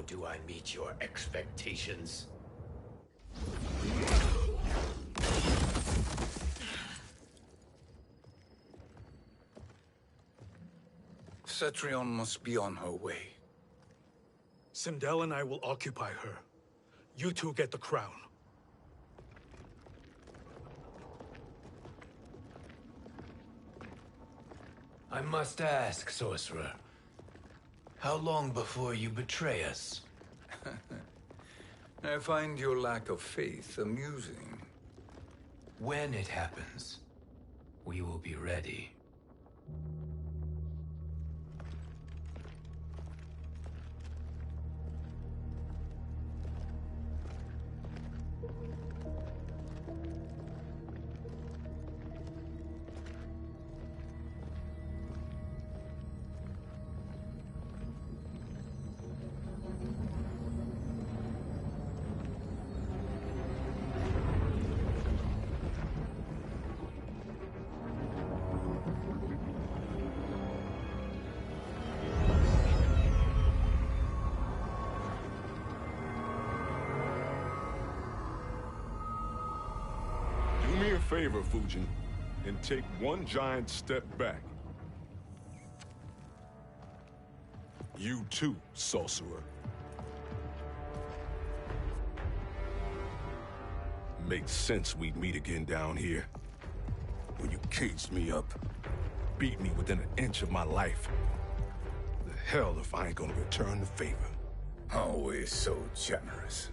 Speaker 2: do I meet your expectations?
Speaker 3: Cetrion must be on her way.
Speaker 5: Sindel and I will occupy her. You two get the crown.
Speaker 2: I must ask, sorcerer. How long before you betray us?
Speaker 3: I find your lack of faith amusing.
Speaker 2: When it happens, we will be ready.
Speaker 6: Do me a favor, Fujin, and take one giant step back. You too, sorcerer. Makes sense we'd meet again down here. When you caged me up, beat me within an inch of my life. The hell if I ain't gonna return the favor.
Speaker 3: Always so generous.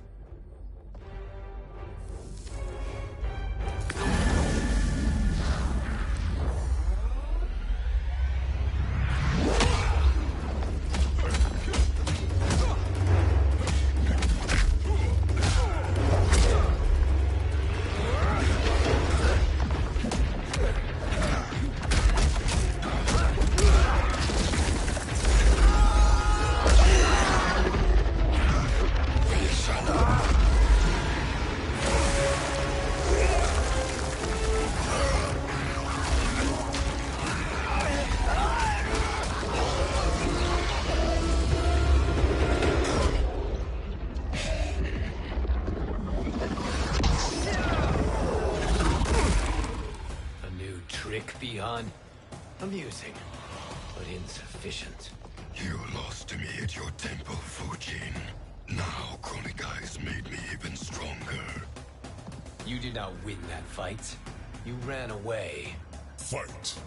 Speaker 2: Amusing, but insufficient.
Speaker 14: You lost to me at your temple, Fujin. Now Kronika has made me even stronger.
Speaker 2: You did not win that fight. You ran away.
Speaker 6: Fight!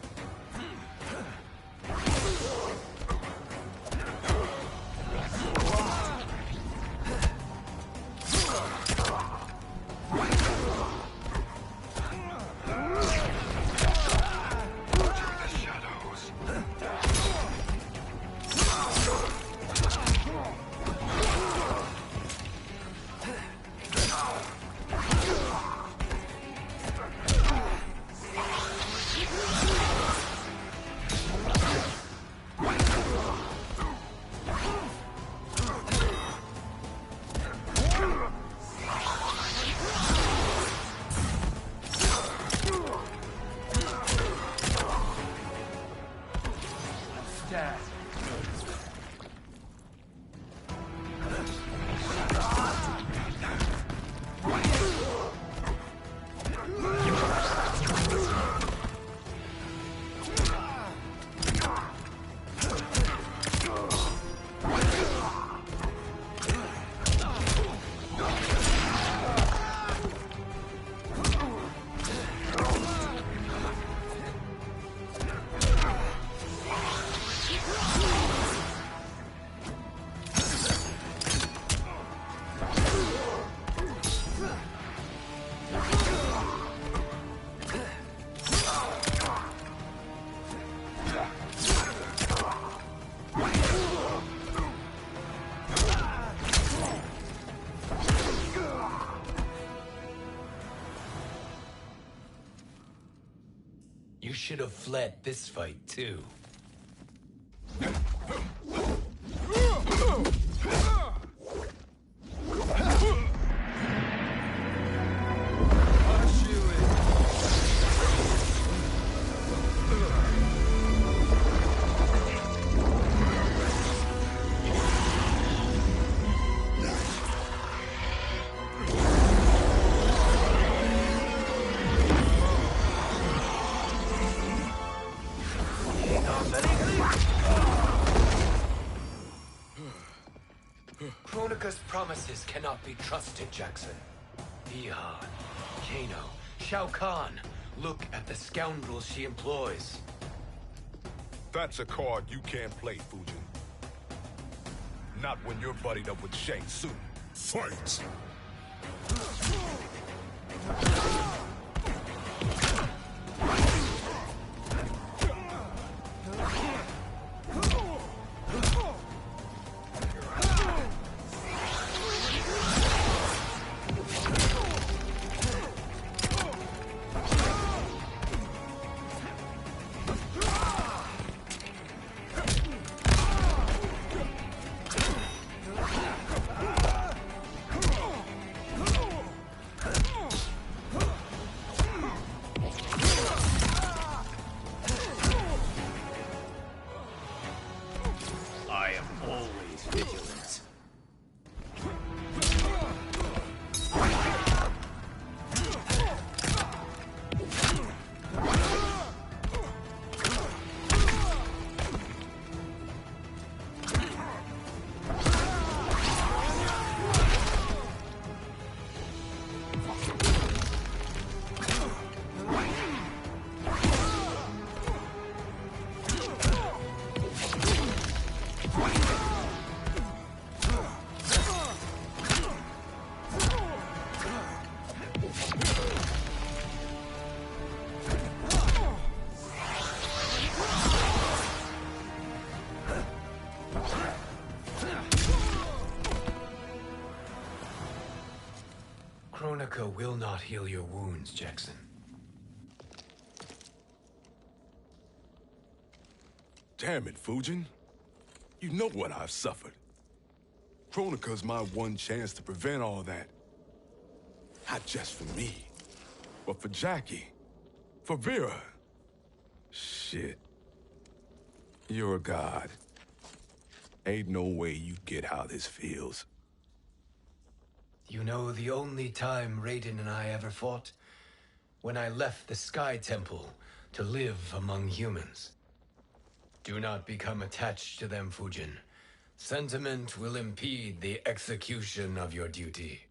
Speaker 2: You should have fled this fight, too. Kronika's promises cannot be trusted, Jackson. Ihan, Kano, Shao Kahn. Look at the scoundrels she employs.
Speaker 6: That's a card you can't play, Fujin. Not when you're buddied up with Shang Tsung. Fight!
Speaker 2: I am always vigilant. Kronika will not heal your wounds, Jackson.
Speaker 6: Damn it, Fujin. You know what I've suffered. Kronika's my one chance to prevent all that. Not just for me, but for Jackie, for Vera. Shit. You're a god. Ain't no way you get how this feels.
Speaker 2: You know the only time Raiden and I ever fought? When I left the Sky Temple to live among humans. Do not become attached to them, Fujin. Sentiment will impede the execution of your duty.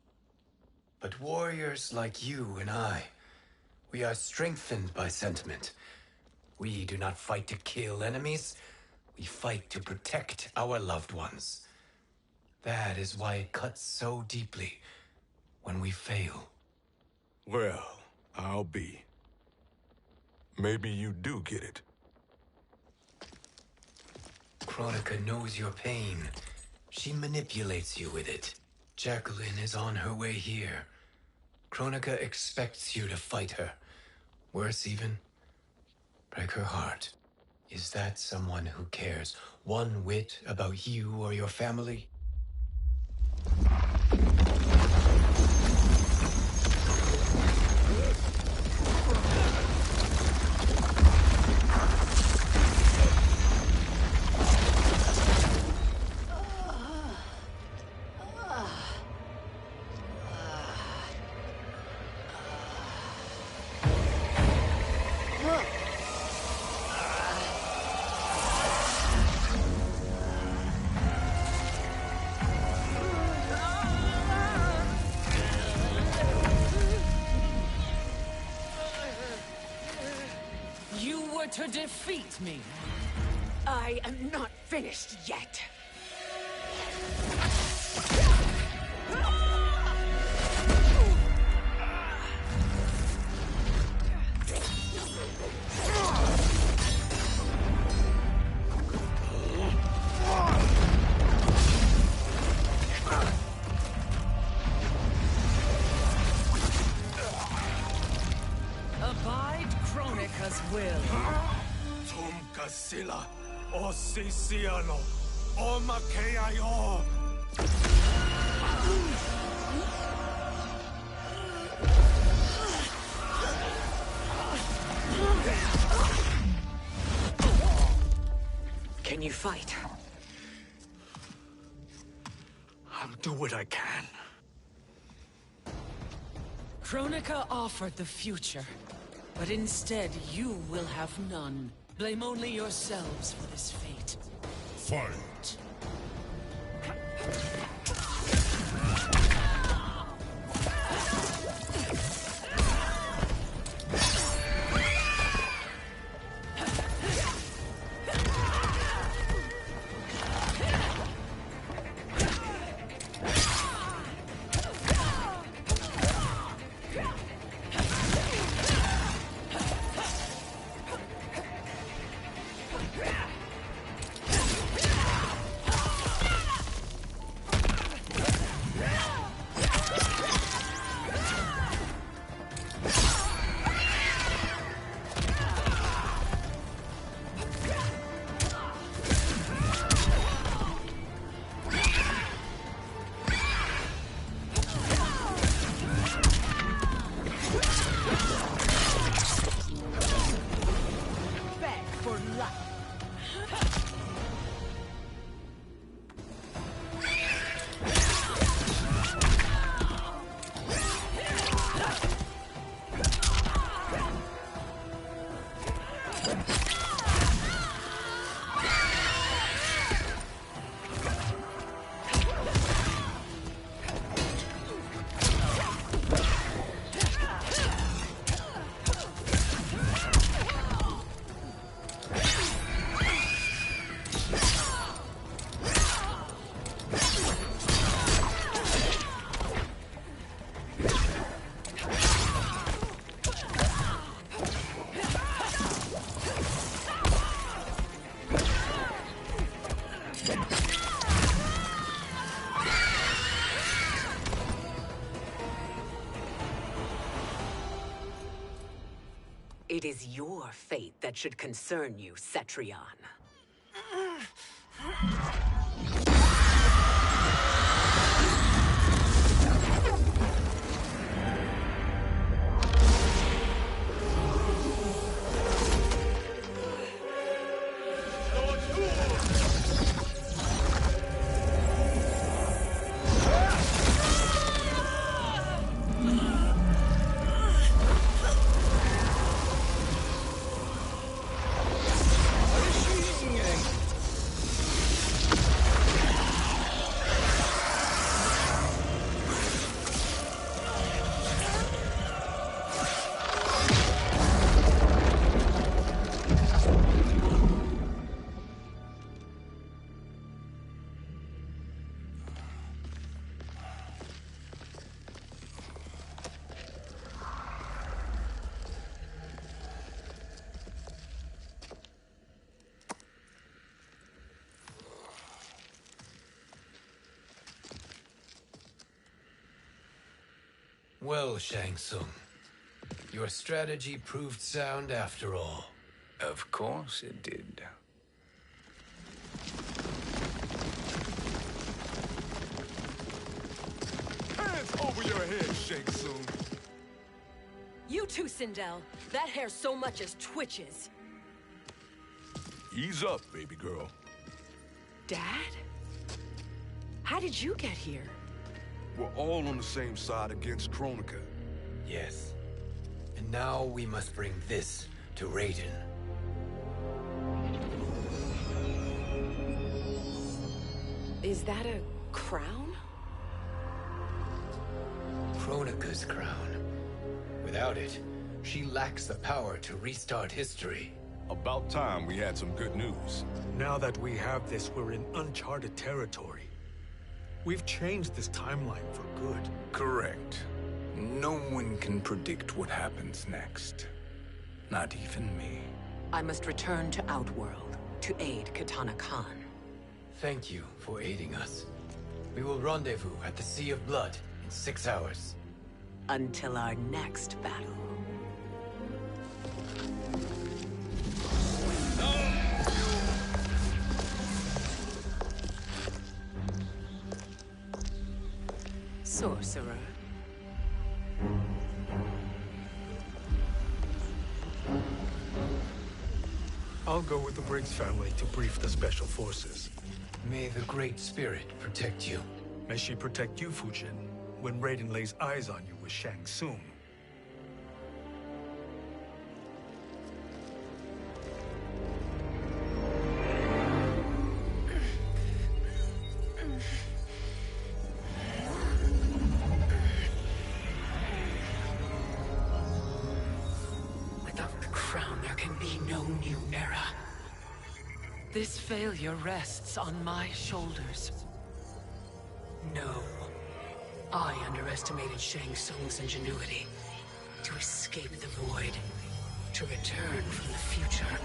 Speaker 2: But warriors like you and I, we are strengthened by sentiment. We do not fight to kill enemies. We fight to protect our loved ones. That is why it cuts so deeply when we fail.
Speaker 6: Well, I'll be. Maybe you do get it.
Speaker 2: Kronika knows your pain. She manipulates you with it. Jacqueline is on her way here. Kronika expects you to fight her. Worse even, break her heart. Is that someone who cares one whit about you or your family?
Speaker 9: To defeat me. I am not finished yet. Abide Kronika's will.
Speaker 5: Sila, o Siciano, o Makeayo.
Speaker 9: Can you fight?
Speaker 5: I'll do what I can.
Speaker 9: Kronika offered the future, but instead you will have none. Blame only yourselves for this fate.
Speaker 6: Fight!
Speaker 10: is your fate that should concern you, Cetrion.
Speaker 15: Well, Shang Tsung, your strategy proved sound after all.
Speaker 3: Of course it did.
Speaker 5: Hands over your head, Shang Tsung.
Speaker 7: You too, Sindel. That hair so much as twitches.
Speaker 4: Ease up, baby girl.
Speaker 9: Dad? How did you get here?
Speaker 6: We're all on the same side against Kronika.
Speaker 15: Yes. And now we must bring this to Raiden.
Speaker 9: Is that a crown?
Speaker 15: Kronika's crown. Without it, she lacks the power to restart history.
Speaker 4: About time we had some good news.
Speaker 5: Now that we have this, we're in uncharted territory. We've changed this timeline for good.
Speaker 3: Correct. No one can predict what happens next. Not even me.
Speaker 10: I must return to Outworld to aid Katana Khan.
Speaker 15: Thank you for aiding us. We will rendezvous at the Sea of Blood in 6 hours.
Speaker 10: Until our next battle. Sorcerer.
Speaker 5: I'll go with the Briggs family to brief the Special Forces.
Speaker 15: May the Great Spirit protect you.
Speaker 5: May she protect you, Fujin, when Raiden lays eyes on you with Shang Tsung.
Speaker 9: Without the crown, there can be no new era. This failure rests on my shoulders. No. I underestimated Shang Tsung's ingenuity. To escape the void. To return from the future.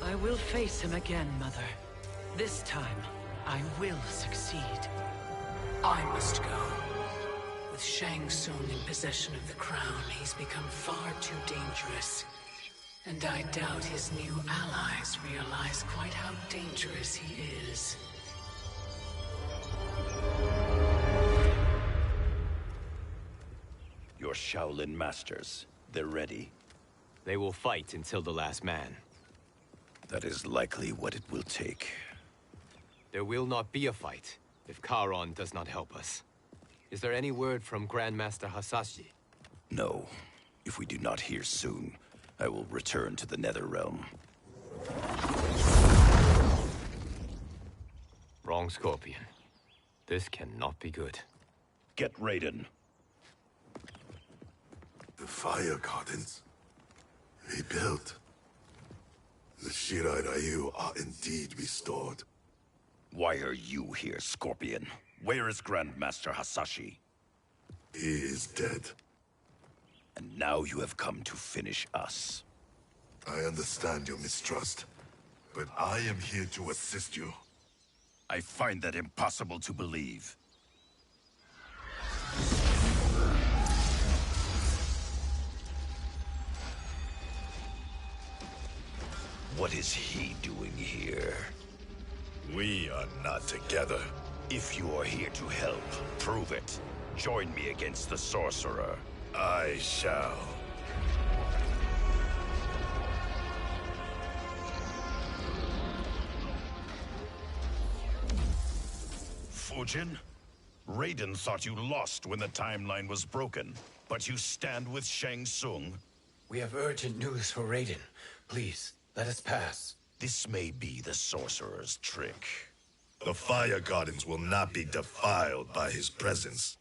Speaker 9: I will face him again, Mother. This time, I will succeed. I must go. With Shang Tsung in possession of the crown, he's become far too dangerous. And I doubt his new allies realize quite how dangerous he is.
Speaker 8: Your Shaolin masters, they're ready.
Speaker 2: They will fight until the last man.
Speaker 8: That is likely what it will take.
Speaker 2: There will not be a fight if Charon does not help us. Is there any word from Grandmaster Hasashi?
Speaker 8: No. If we do not hear soon, I will return to the Netherrealm.
Speaker 2: Wrong, Scorpion. This cannot be good.
Speaker 8: Get Raiden.
Speaker 6: The fire gardens. Rebuilt. The Shirai Ryu are indeed restored.
Speaker 8: Why are you here, Scorpion? Where is Grandmaster Hasashi?
Speaker 6: He is dead.
Speaker 8: And now you have come to finish us.
Speaker 6: I understand your mistrust, but I am here to assist you.
Speaker 8: I find that impossible to believe. What is he doing here?
Speaker 16: We are not together.
Speaker 8: If you are here to help, prove it. Join me against the sorcerer.
Speaker 16: I shall.
Speaker 8: Fujin? Raiden thought you lost when the timeline was broken, but you stand with Shang Tsung.
Speaker 15: We have urgent news for Raiden. Please, let us pass.
Speaker 8: This may be the sorcerer's trick.
Speaker 16: The Fire Gardens will not be defiled by his presence.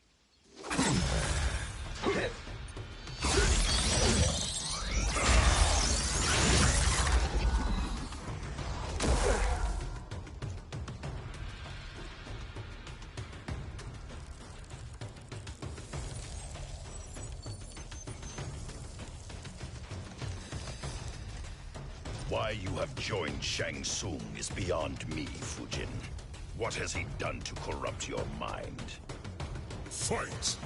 Speaker 8: Why you have joined Shang Tsung is beyond me, Fujin. What has he done to corrupt your mind?
Speaker 16: Fight!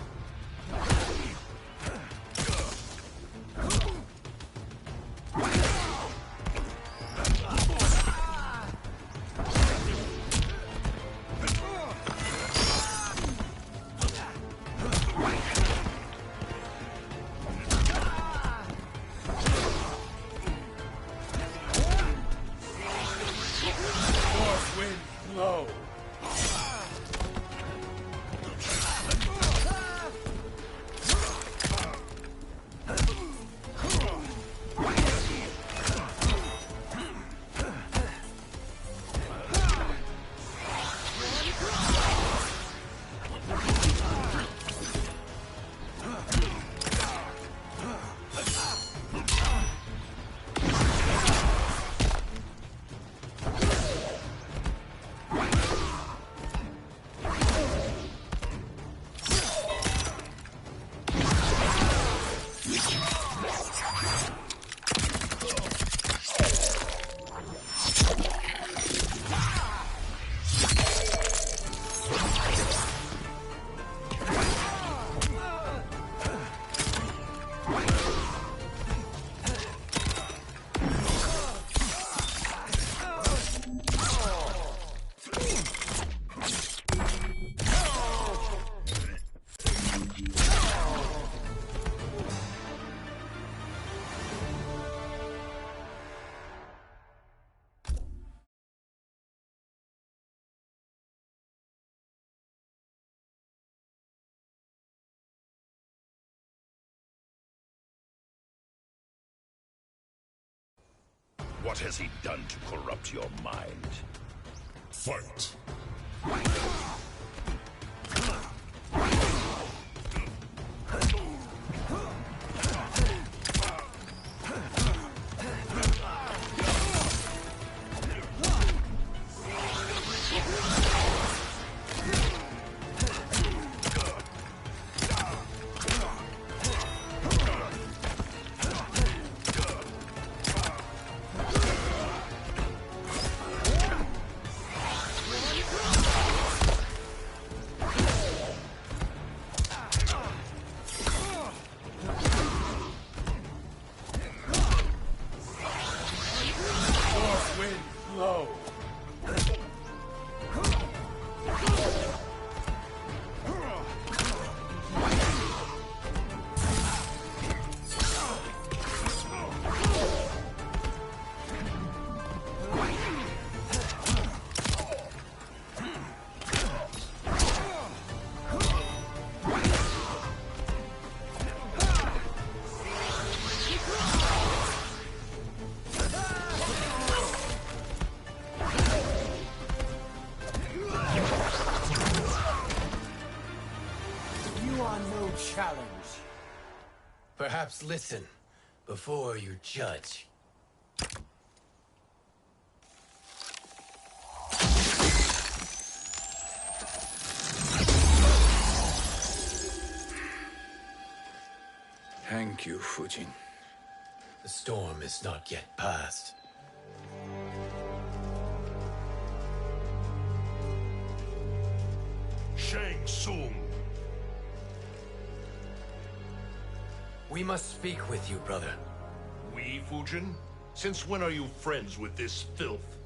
Speaker 5: Blow.
Speaker 8: What has he done to corrupt your mind?
Speaker 16: Fight!
Speaker 5: Blow.
Speaker 15: Challenge. Perhaps listen before you judge.
Speaker 3: Thank you, Fujin.
Speaker 15: The storm is not yet past.
Speaker 4: Shang Tsung.
Speaker 15: We must speak with you, brother.
Speaker 4: We, Fujin? Since when are you friends with this filth?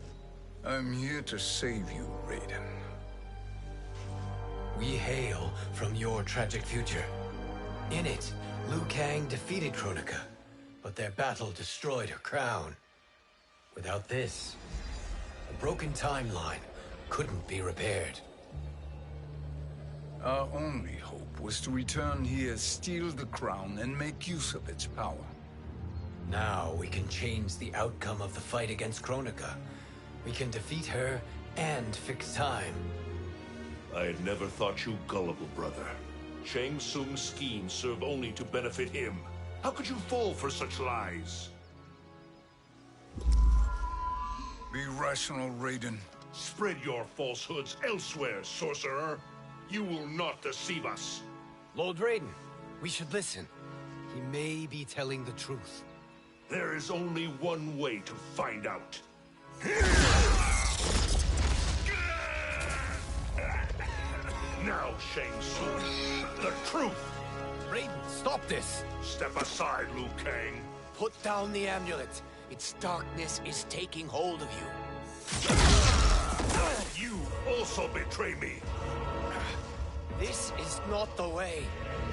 Speaker 3: I'm here to save you, Raiden.
Speaker 15: We hail from your tragic future. In it, Liu Kang defeated Kronika, but their battle destroyed her crown. Without this, a broken timeline couldn't be repaired.
Speaker 3: Our only hope was to return here, steal the crown, and make use of its power.
Speaker 15: Now we can change the outcome of the fight against Kronika. We can defeat her and fix time.
Speaker 4: I had never thought you gullible, brother. Shang Tsung's schemes serve only to benefit him. How could you fall for such lies?
Speaker 3: Be rational, Raiden.
Speaker 4: Spread your falsehoods elsewhere, sorcerer. You will not deceive us.
Speaker 15: Lord Raiden, we should listen. He may be telling the truth.
Speaker 4: There is only one way to find out. Now, Shang Tsung, the truth!
Speaker 15: Raiden, stop this!
Speaker 4: Step aside, Liu Kang.
Speaker 15: Put down the amulet. Its darkness is taking hold of you.
Speaker 4: You also betray me.
Speaker 15: This is not the way.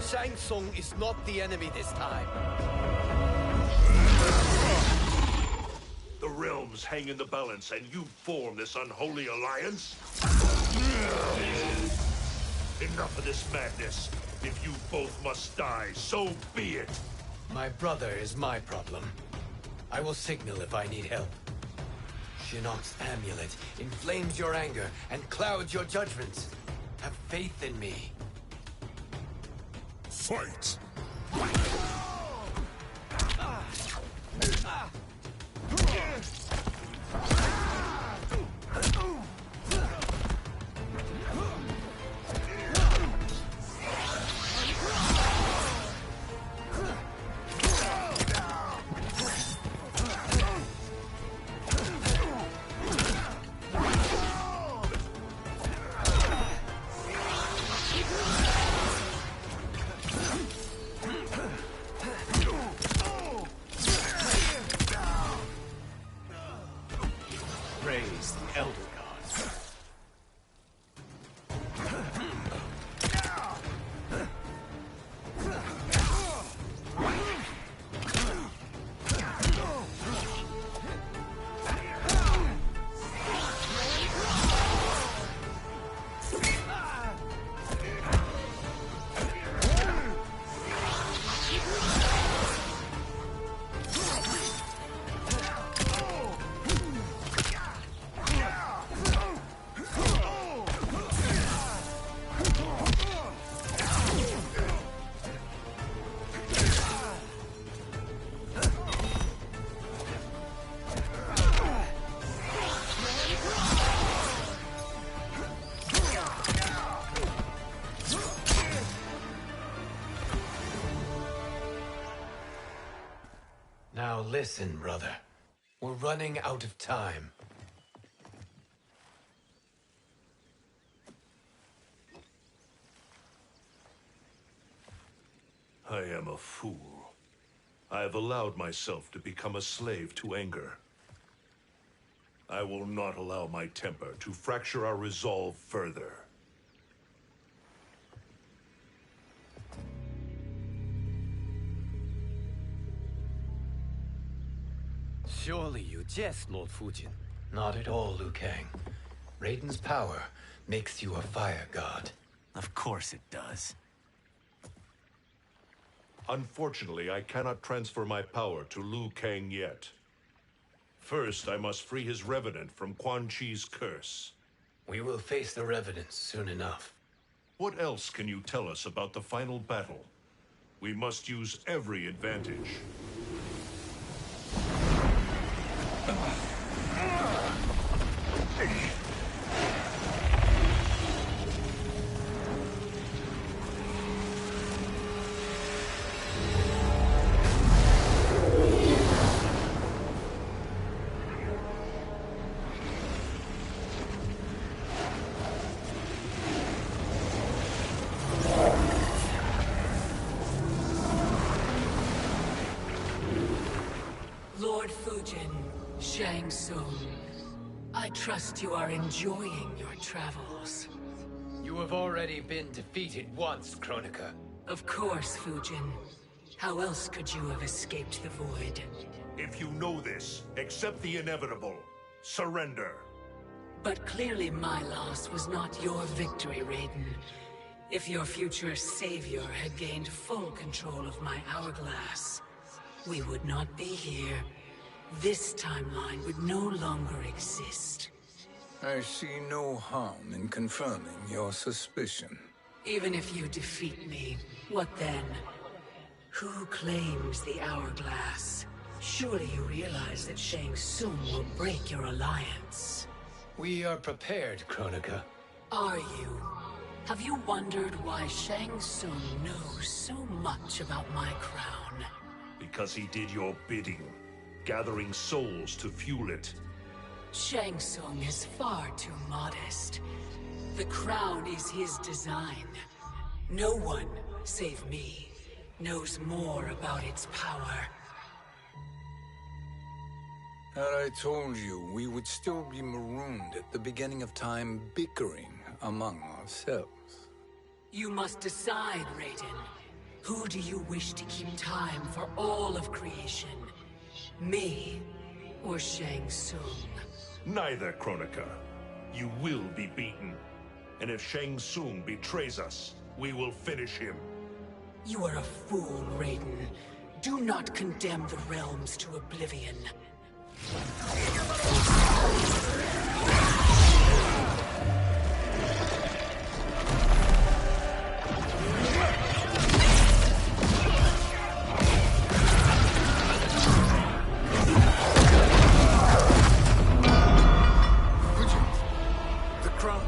Speaker 15: Shang Tsung is not the enemy this time.
Speaker 4: The realms hang in the balance, and you form this unholy alliance? Enough of this madness. If you both must die, so be it.
Speaker 15: My brother is my problem. I will signal if I need help. Shinnok's amulet inflames your anger and clouds your judgments. Have faith in me.
Speaker 6: Fight!
Speaker 15: Praise the Elder Gods. Now listen, brother. We're running out of time.
Speaker 4: I am a fool. I have allowed myself to become a slave to anger. I will not allow my temper to fracture our resolve further.
Speaker 15: Surely you jest, Lord Fujin. Not at all, Liu Kang. Raiden's power makes you a fire god.
Speaker 17: Of course it does.
Speaker 4: Unfortunately, I cannot transfer my power to Liu Kang yet. First, I must free his revenant from Quan Chi's curse.
Speaker 15: We will face the revenants soon enough.
Speaker 4: What else can you tell us about the final battle? We must use every advantage.
Speaker 10: Lord Fujin,
Speaker 9: Shang Tsung, I trust you are enjoying your travels.
Speaker 15: You have already been defeated once, Kronika.
Speaker 9: Of course, Fujin. How else could you have escaped the void?
Speaker 4: If you know this, accept the inevitable. Surrender.
Speaker 9: But clearly my loss was not your victory, Raiden. If your future savior had gained full control of my hourglass, we would not be here. This timeline would no longer exist.
Speaker 3: I see no harm in confirming your suspicion.
Speaker 9: Even if you defeat me, what then? Who claims the hourglass? Surely you realize that Shang Tsung will break your alliance.
Speaker 15: We are prepared, Kronika.
Speaker 9: Are you? Have you wondered why Shang Tsung knows so much about my crown?
Speaker 4: Because he did your bidding, gathering souls to fuel it.
Speaker 9: Shang Tsung is far too modest. The crown is his design. No one, save me, knows more about its power.
Speaker 3: Had I told you, we would still be marooned at the beginning of time, bickering among ourselves.
Speaker 9: You must decide, Raiden. Who do you wish to keep time for all of creation? Me or Shang Tsung?
Speaker 4: Neither, Kronika. You will be beaten. And if Shang Tsung betrays us, we will finish him.
Speaker 9: You are a fool, Raiden. Do not condemn the realms to oblivion.
Speaker 3: The crown.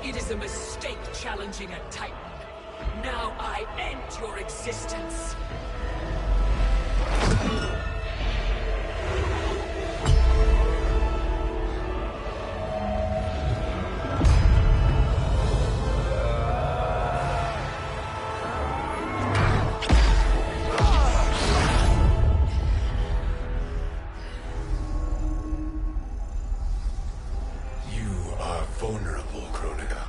Speaker 9: It is a mistake challenging a Titan. Now I end your existence.
Speaker 16: You are vulnerable, Kronika.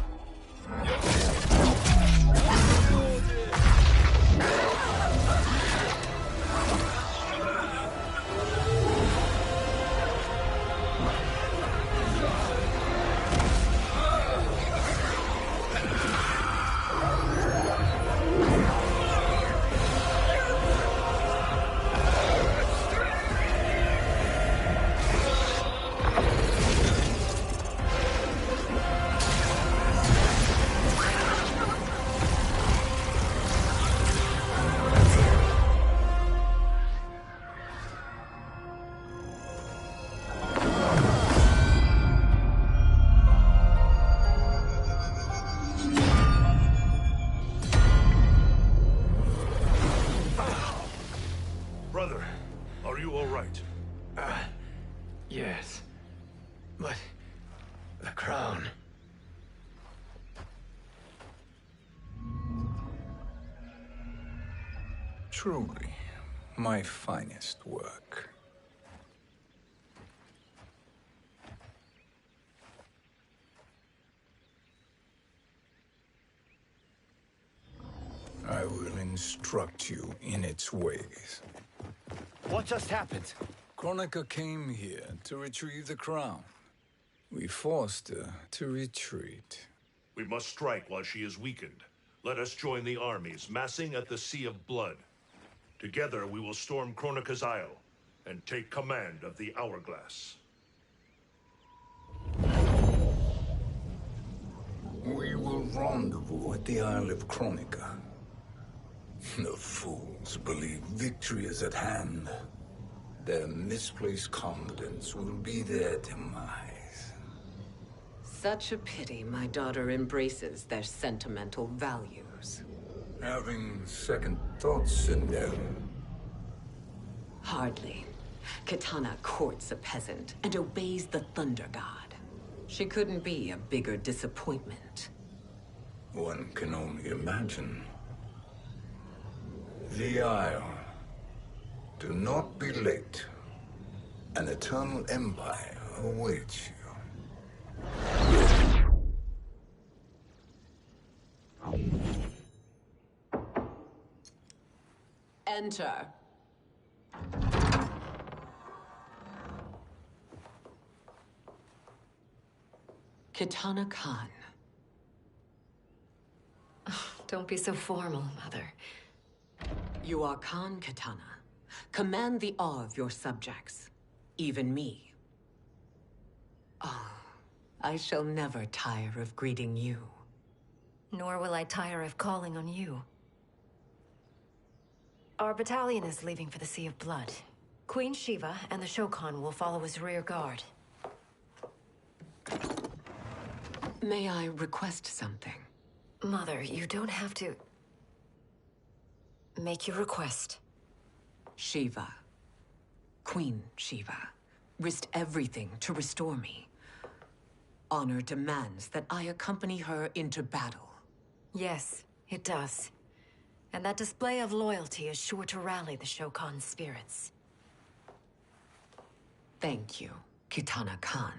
Speaker 4: Brother, are you all right?
Speaker 15: Yes. But... the crown...
Speaker 3: Truly, my finest work. I will instruct you in its ways.
Speaker 15: What just happened?
Speaker 3: Kronika came here to retrieve the crown. We forced her to retreat.
Speaker 4: We must strike while she is weakened. Let us join the armies, massing at the Sea of Blood. Together we will storm Kronika's Isle, and take command of the Hourglass.
Speaker 3: We will rendezvous at the Isle of Kronika. The fools believe victory is at hand. Their misplaced confidence will be their demise.
Speaker 10: Such a pity my daughter embraces their sentimental values.
Speaker 3: Having second thoughts in them.
Speaker 10: Hardly. Kitana courts a peasant and obeys the Thunder God. She couldn't be a bigger disappointment.
Speaker 3: One can only imagine. The Isle. Do not be late. An eternal empire awaits you.
Speaker 10: Enter. Kitana Khan.
Speaker 7: Don't be so formal, Mother.
Speaker 10: You are Khan Kitana. Command the awe of your subjects. Even me. Oh, I shall never tire of greeting you.
Speaker 7: Nor will I tire of calling on you. Our battalion is leaving for the Sea of Blood. Queen Shiva and the Shokan will follow as rear guard.
Speaker 10: May I request something?
Speaker 7: Mother, you don't have to... make your request.
Speaker 10: Shiva. Queen Shiva. Risked everything to restore me. Honor demands that I accompany her into battle.
Speaker 7: Yes, it does. And that display of loyalty is sure to rally the Shokan's spirits.
Speaker 10: Thank you, Kitana Khan.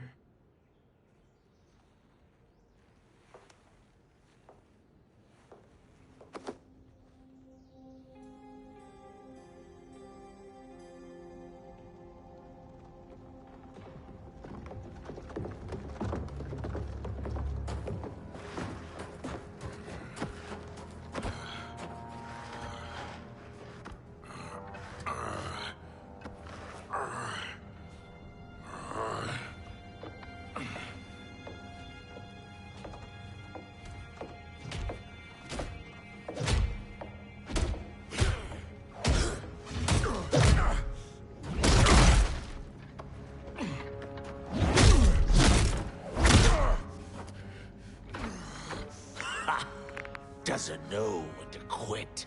Speaker 8: Doesn't know when to quit.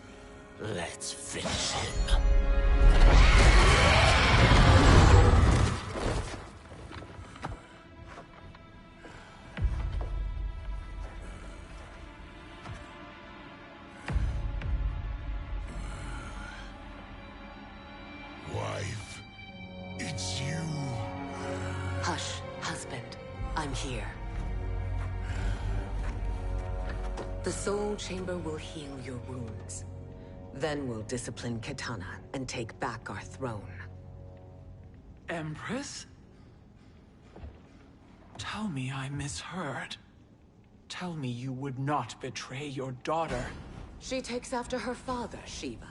Speaker 8: Let's finish him.
Speaker 6: Wife, it's you.
Speaker 10: Hush, husband. I'm here. The Soul Chamber will heal your wounds. Then we'll discipline Kitana and take back our throne.
Speaker 11: Empress? Tell me I misheard. Tell me you would not betray your daughter.
Speaker 10: She takes after her father, Shiva.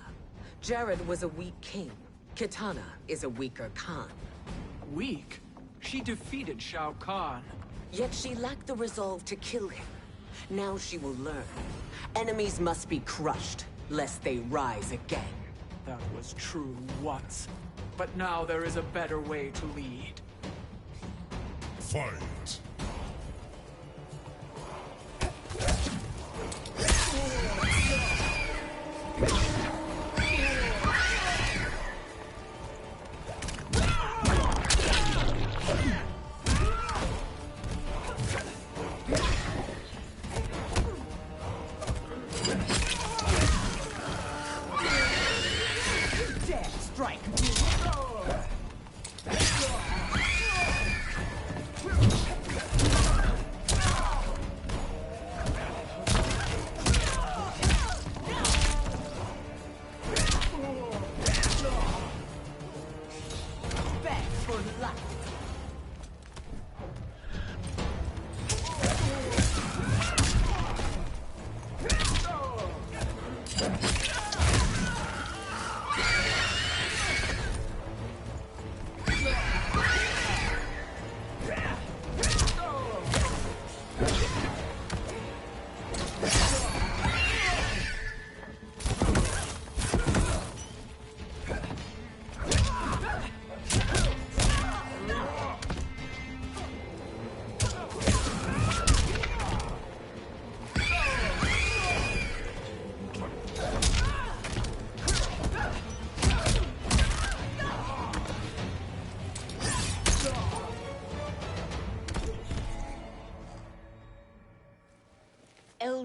Speaker 10: Jared was a weak king. Kitana is a weaker Khan.
Speaker 11: Weak? She defeated Shao Kahn.
Speaker 10: Yet she lacked the resolve to kill him. Now she will learn. Enemies must be crushed, lest they rise again.
Speaker 11: That was true once. But now there is a better way to lead.
Speaker 6: Fight.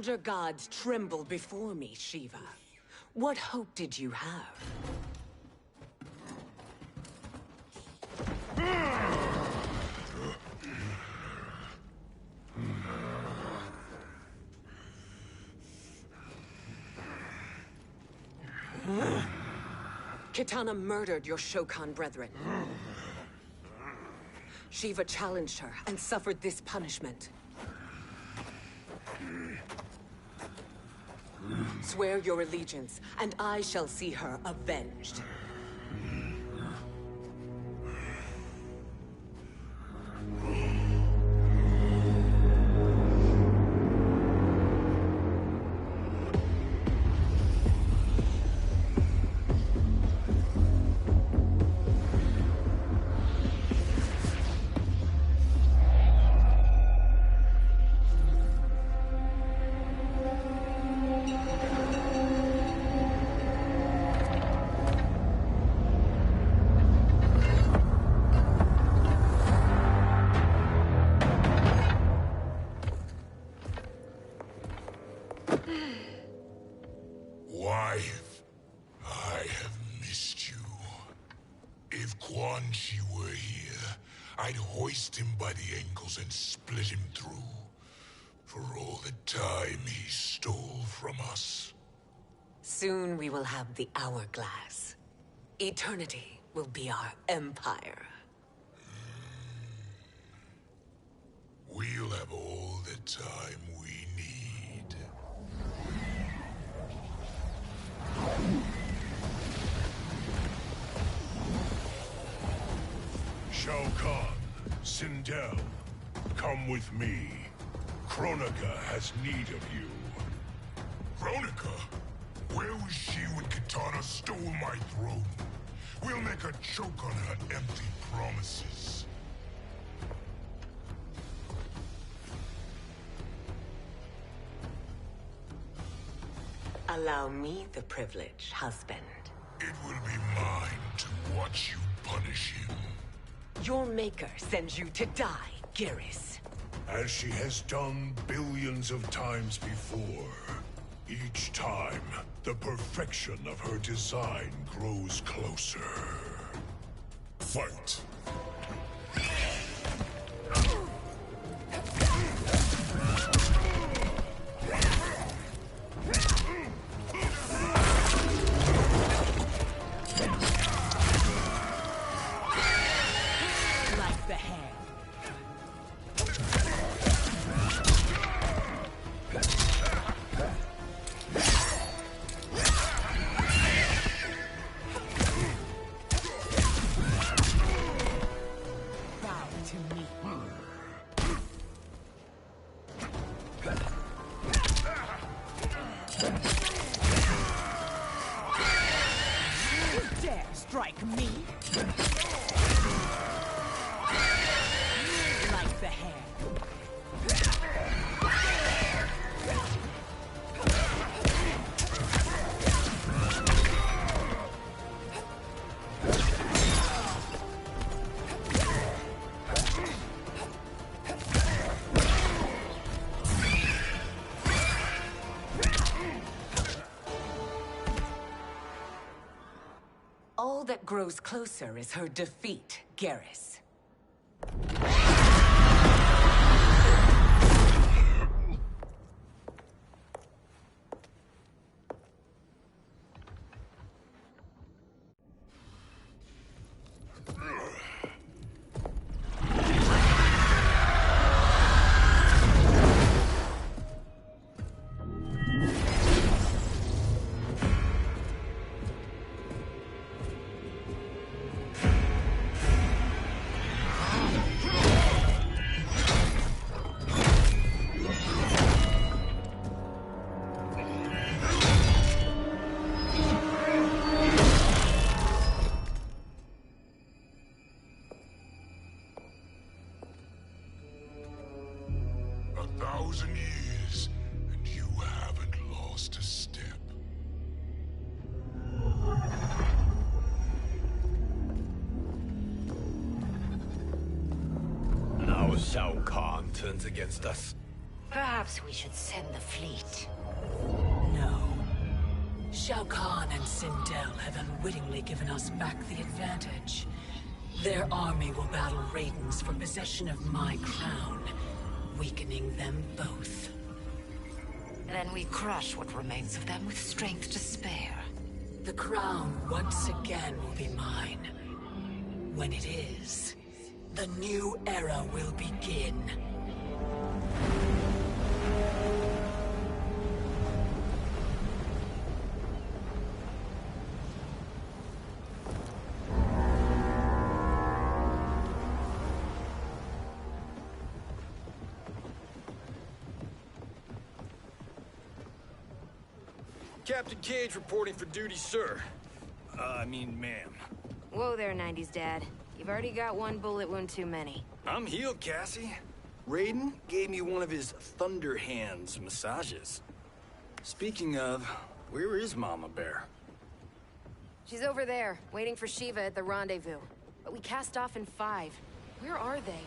Speaker 10: elder gods tremble before me, Shiva. What hope did you have? Kitana murdered your Shokan brethren. Shiva challenged her and suffered this punishment. Swear your allegiance, and I shall see her avenged.
Speaker 6: Wife, I have missed you. If Quan Chi were here, I'd hoist him by the ankles and split him through. For all the time he stole from us.
Speaker 10: Soon we will have the hourglass. Eternity will be our empire.
Speaker 6: We'll have all the time we need.
Speaker 4: Shao Kahn, Sindel, come with me. Kronika has need of you.
Speaker 6: Kronika? Where was she when Kitana stole my throne? We'll make her choke on her empty promises.
Speaker 10: Allow me the privilege, husband.
Speaker 6: It will be mine to watch you punish him.
Speaker 10: Your maker sends you to die, Geras.
Speaker 4: As she has done billions of times before. Each time, the perfection of her design grows closer.
Speaker 6: Fight!
Speaker 10: Like the hand. Strike me? Like the hand. All that grows closer is her defeat, Geras.
Speaker 6: Years, and you haven't lost a step.
Speaker 15: Now Shao Kahn turns against us.
Speaker 7: Perhaps we should send the fleet.
Speaker 9: No. Shao Kahn and Sindel have unwittingly given us back the advantage. Their army will battle Raidens for possession of my crown, weakening them both.
Speaker 7: Then we crush what remains of them with strength to spare.
Speaker 9: The crown once again will be mine. When it is, the new era will begin.
Speaker 18: Captain Cage reporting for duty, sir. Ma'am.
Speaker 7: Whoa there, 90s Dad. You've already got one bullet wound too many.
Speaker 18: I'm healed, Cassie. Raiden gave me one of his Thunder Hands massages. Speaking of, where is Mama Bear?
Speaker 7: She's over there, waiting for Shiva at the rendezvous. But we cast off in 5. Where are they?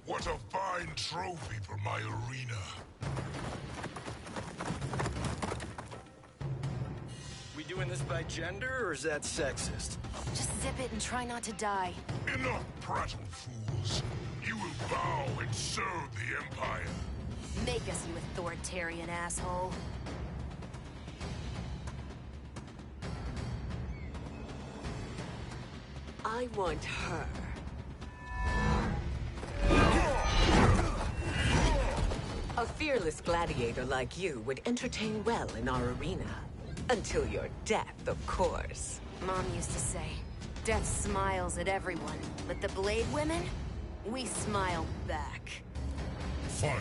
Speaker 6: What a fine trophy for my arena.
Speaker 18: We doing this by gender, or is that sexist?
Speaker 7: Just zip it and try not to die.
Speaker 6: Enough prattle, fools. You will bow and serve the Empire.
Speaker 7: Make us, you authoritarian asshole.
Speaker 10: I want her. A fearless gladiator like you would entertain well in our arena. Until your death, of course.
Speaker 7: Mom used to say, death smiles at everyone, but the Blade women, we smile back.
Speaker 6: Fight.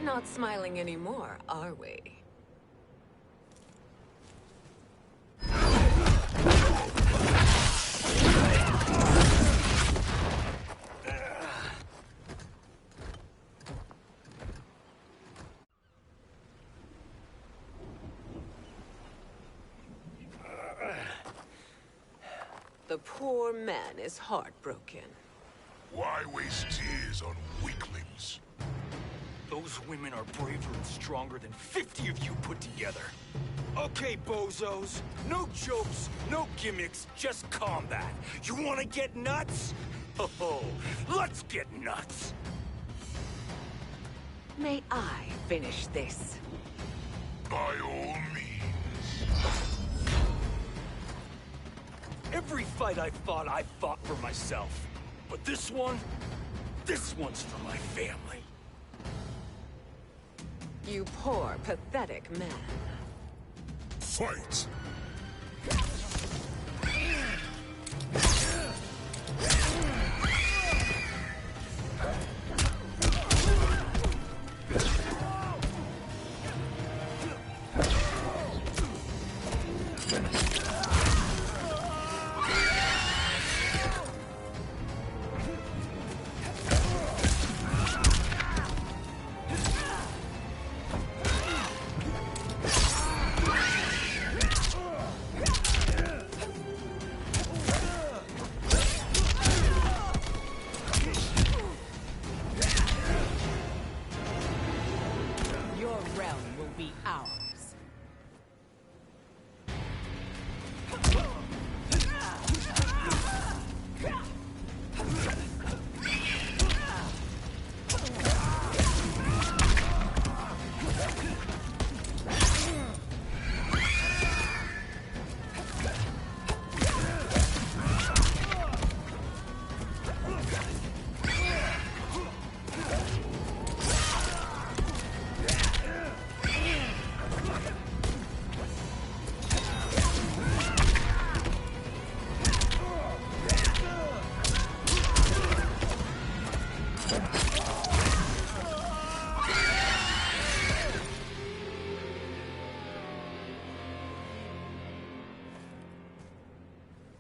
Speaker 10: Not smiling anymore, are we? The poor man is heartbroken.
Speaker 6: Why waste tears on weaklings?
Speaker 18: Those women are braver and stronger than 50 of you put together. Okay, bozos. No jokes, no gimmicks, just combat. You wanna get nuts? Oh, let's get nuts!
Speaker 10: May I finish this?
Speaker 6: By all means.
Speaker 18: Every fight I fought for myself. But this one's for my family.
Speaker 10: You poor, pathetic man.
Speaker 6: Fight!
Speaker 10: Your realm will be ours.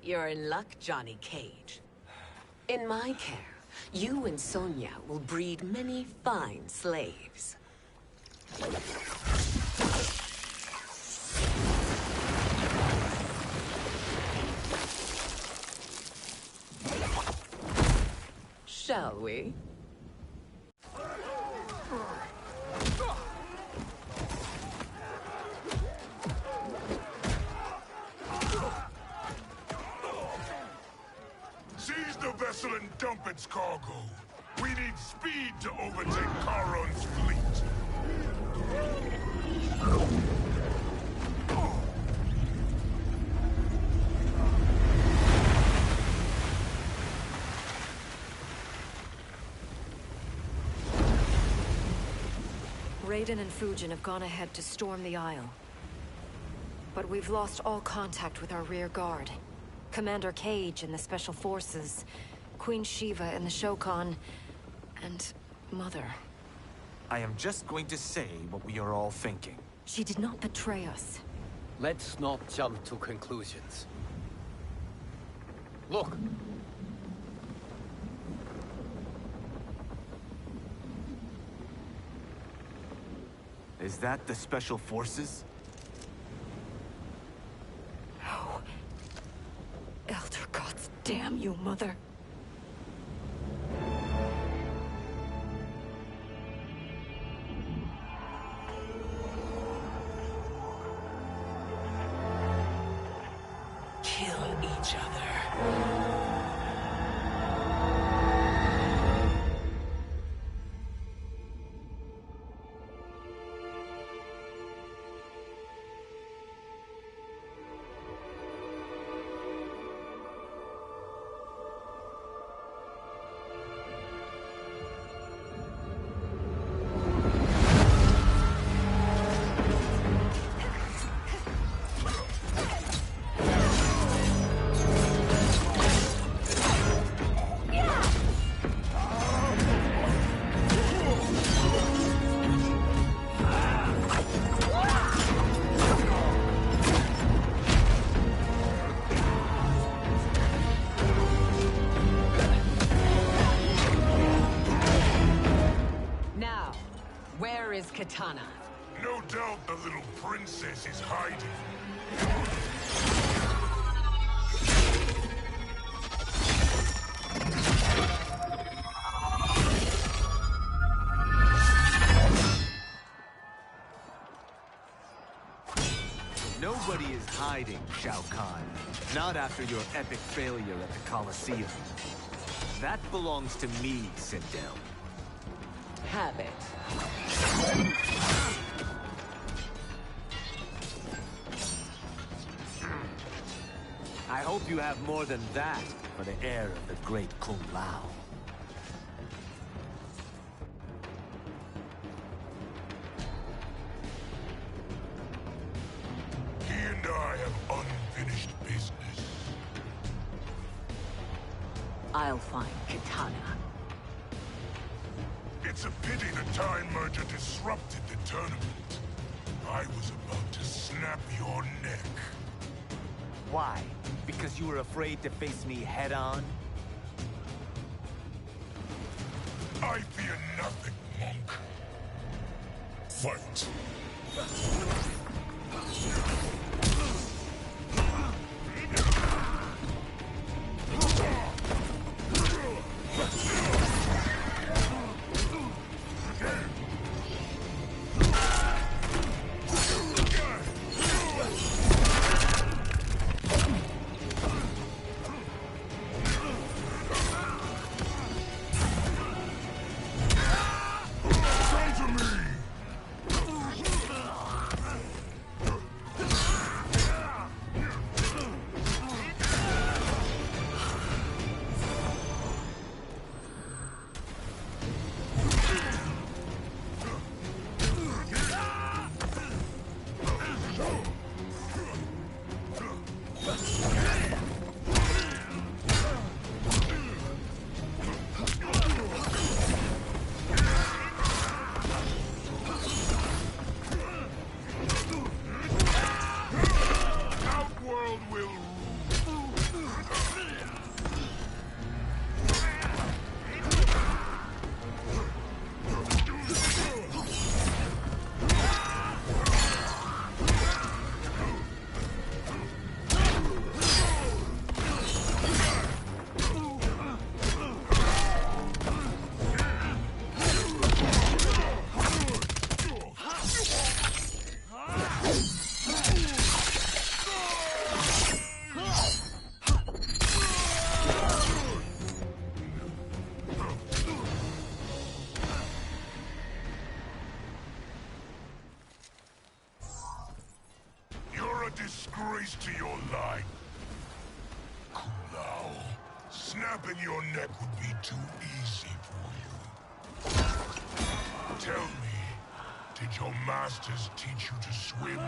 Speaker 10: You're in luck, Johnny Cage. In my care, you and Sonya will breed many fine slaves. Shall we?
Speaker 6: Seize the vessel and dump its cargo. We need speed to overtake Charon's fleet.
Speaker 7: Raiden and Fujin have gone ahead to storm the Isle. But we've lost all contact with our rear guard. Commander Cage and the Special Forces, Queen Shiva and the Shokan, and Mother.
Speaker 17: I am just going to say what we are all thinking.
Speaker 7: She did not betray us.
Speaker 2: Let's not jump to conclusions. Look!
Speaker 17: Is that the Special Forces?
Speaker 7: No. Elder gods damn you, Mother.
Speaker 10: Kill each other. Where is Katana?
Speaker 6: No doubt the little princess is hiding.
Speaker 17: Nobody is hiding, Shao Kahn. Not after your epic failure at the Colosseum. That belongs to me, Sindel.
Speaker 10: Have it.
Speaker 17: I hope you have more than that for the heir of the great Kung Lao.
Speaker 6: He and I have unfinished business.
Speaker 10: I'll find Kitana.
Speaker 6: It's a pity the Time Merger disrupted the tournament. I was about to snap your neck.
Speaker 17: Why? Because you were afraid to face me head-on?
Speaker 6: I fear nothing, monk. Fight. Disgrace to your line. Kung Lao, snapping your neck would be too easy for you. Tell me, did your masters teach you to swim?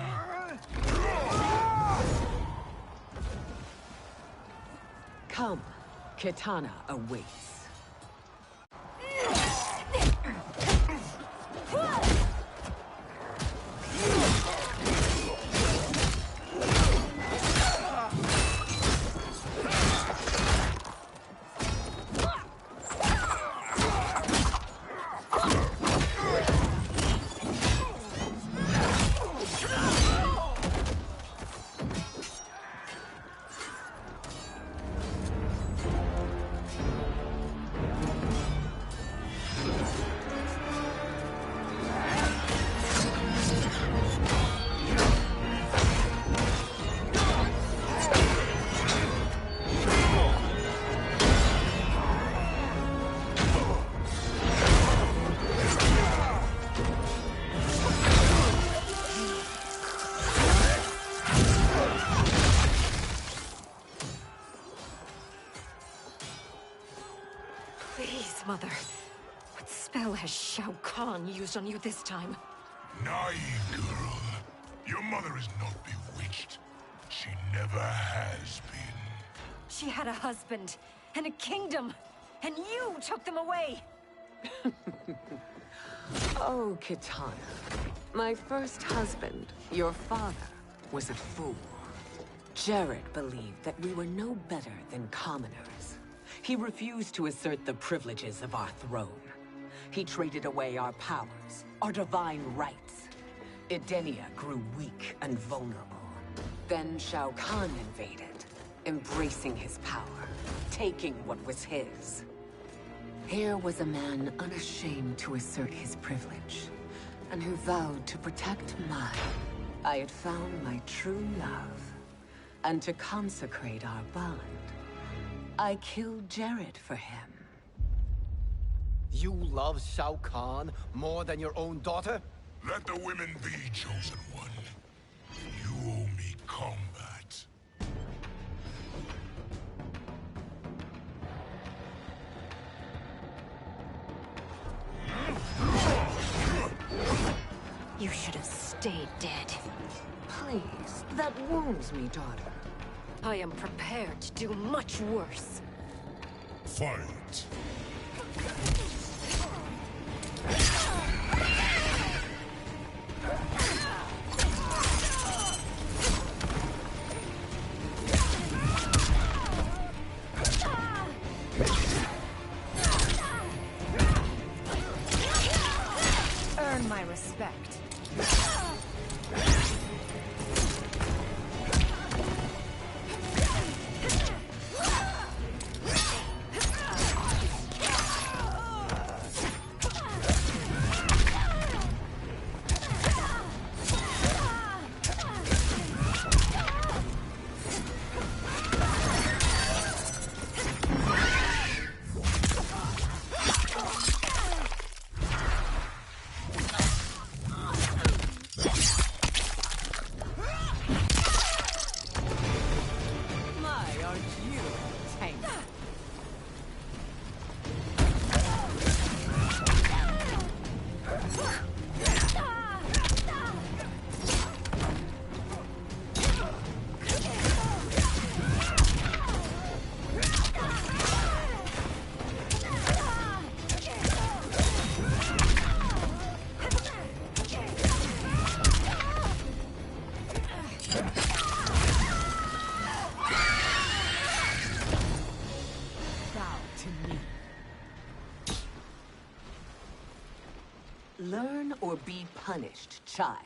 Speaker 10: Come, Kitana awaits.
Speaker 7: Please, Mother. What spell has Shao Kahn used on you this time?
Speaker 6: Naive girl. Your mother is not bewitched. She never has been.
Speaker 7: She had a husband and a kingdom, and you took them away!
Speaker 10: Oh, Kitana. My first husband, your father, was a fool. Jared believed that we were no better than commoners. He refused to assert the privileges of our throne. He traded away our powers, our divine rights. Edenia grew weak and vulnerable. Then Shao Kahn invaded, embracing his power, taking what was his. Here was a man unashamed to assert his privilege, and who vowed to protect mine. I had found my true love, and to consecrate our bond, I killed Jared for him.
Speaker 15: You love Shao Kahn more than your own daughter?
Speaker 6: Let the women be, Chosen One. You owe me combat.
Speaker 7: You should have stayed dead.
Speaker 10: Please, that wounds me, daughter.
Speaker 7: I am prepared to do much worse.
Speaker 6: Fight.
Speaker 7: Earn my respect.
Speaker 10: Learn or be punished, child.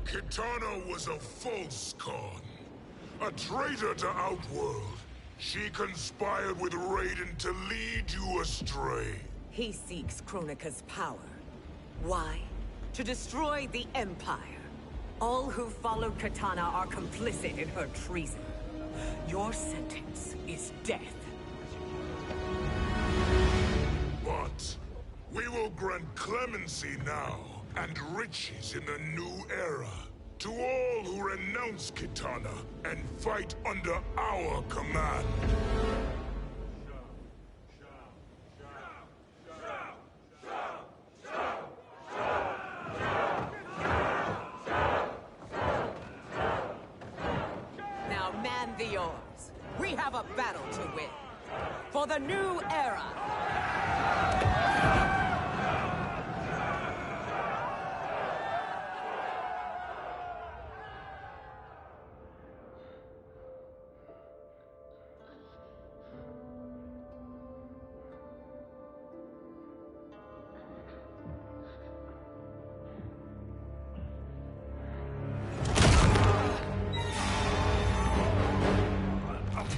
Speaker 6: Kitana was a false Khan, a traitor to Outworld. She conspired with Raiden to lead you astray.
Speaker 10: He seeks Kronika's power. Why? To destroy the Empire. All who followed Kitana are complicit in her treason. Your sentence is death.
Speaker 6: But we will grant clemency now and riches in the new era to all who renounce Kitana and fight under our command.
Speaker 10: Now man the oars. We have a battle to win. For the new era.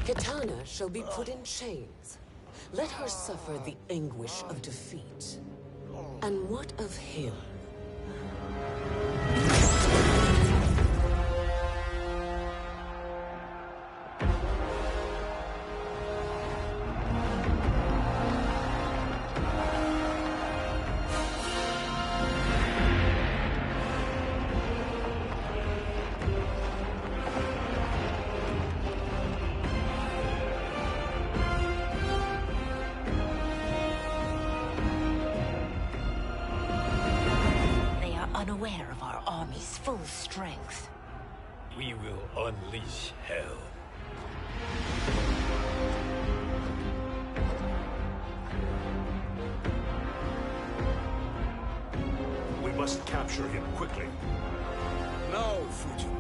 Speaker 10: Kitana shall be put in chains. Let her suffer the anguish of defeat. And what of him?
Speaker 7: Unaware of our army's full strength.
Speaker 15: We will unleash hell.
Speaker 4: We must capture him quickly.
Speaker 18: No, Fujin.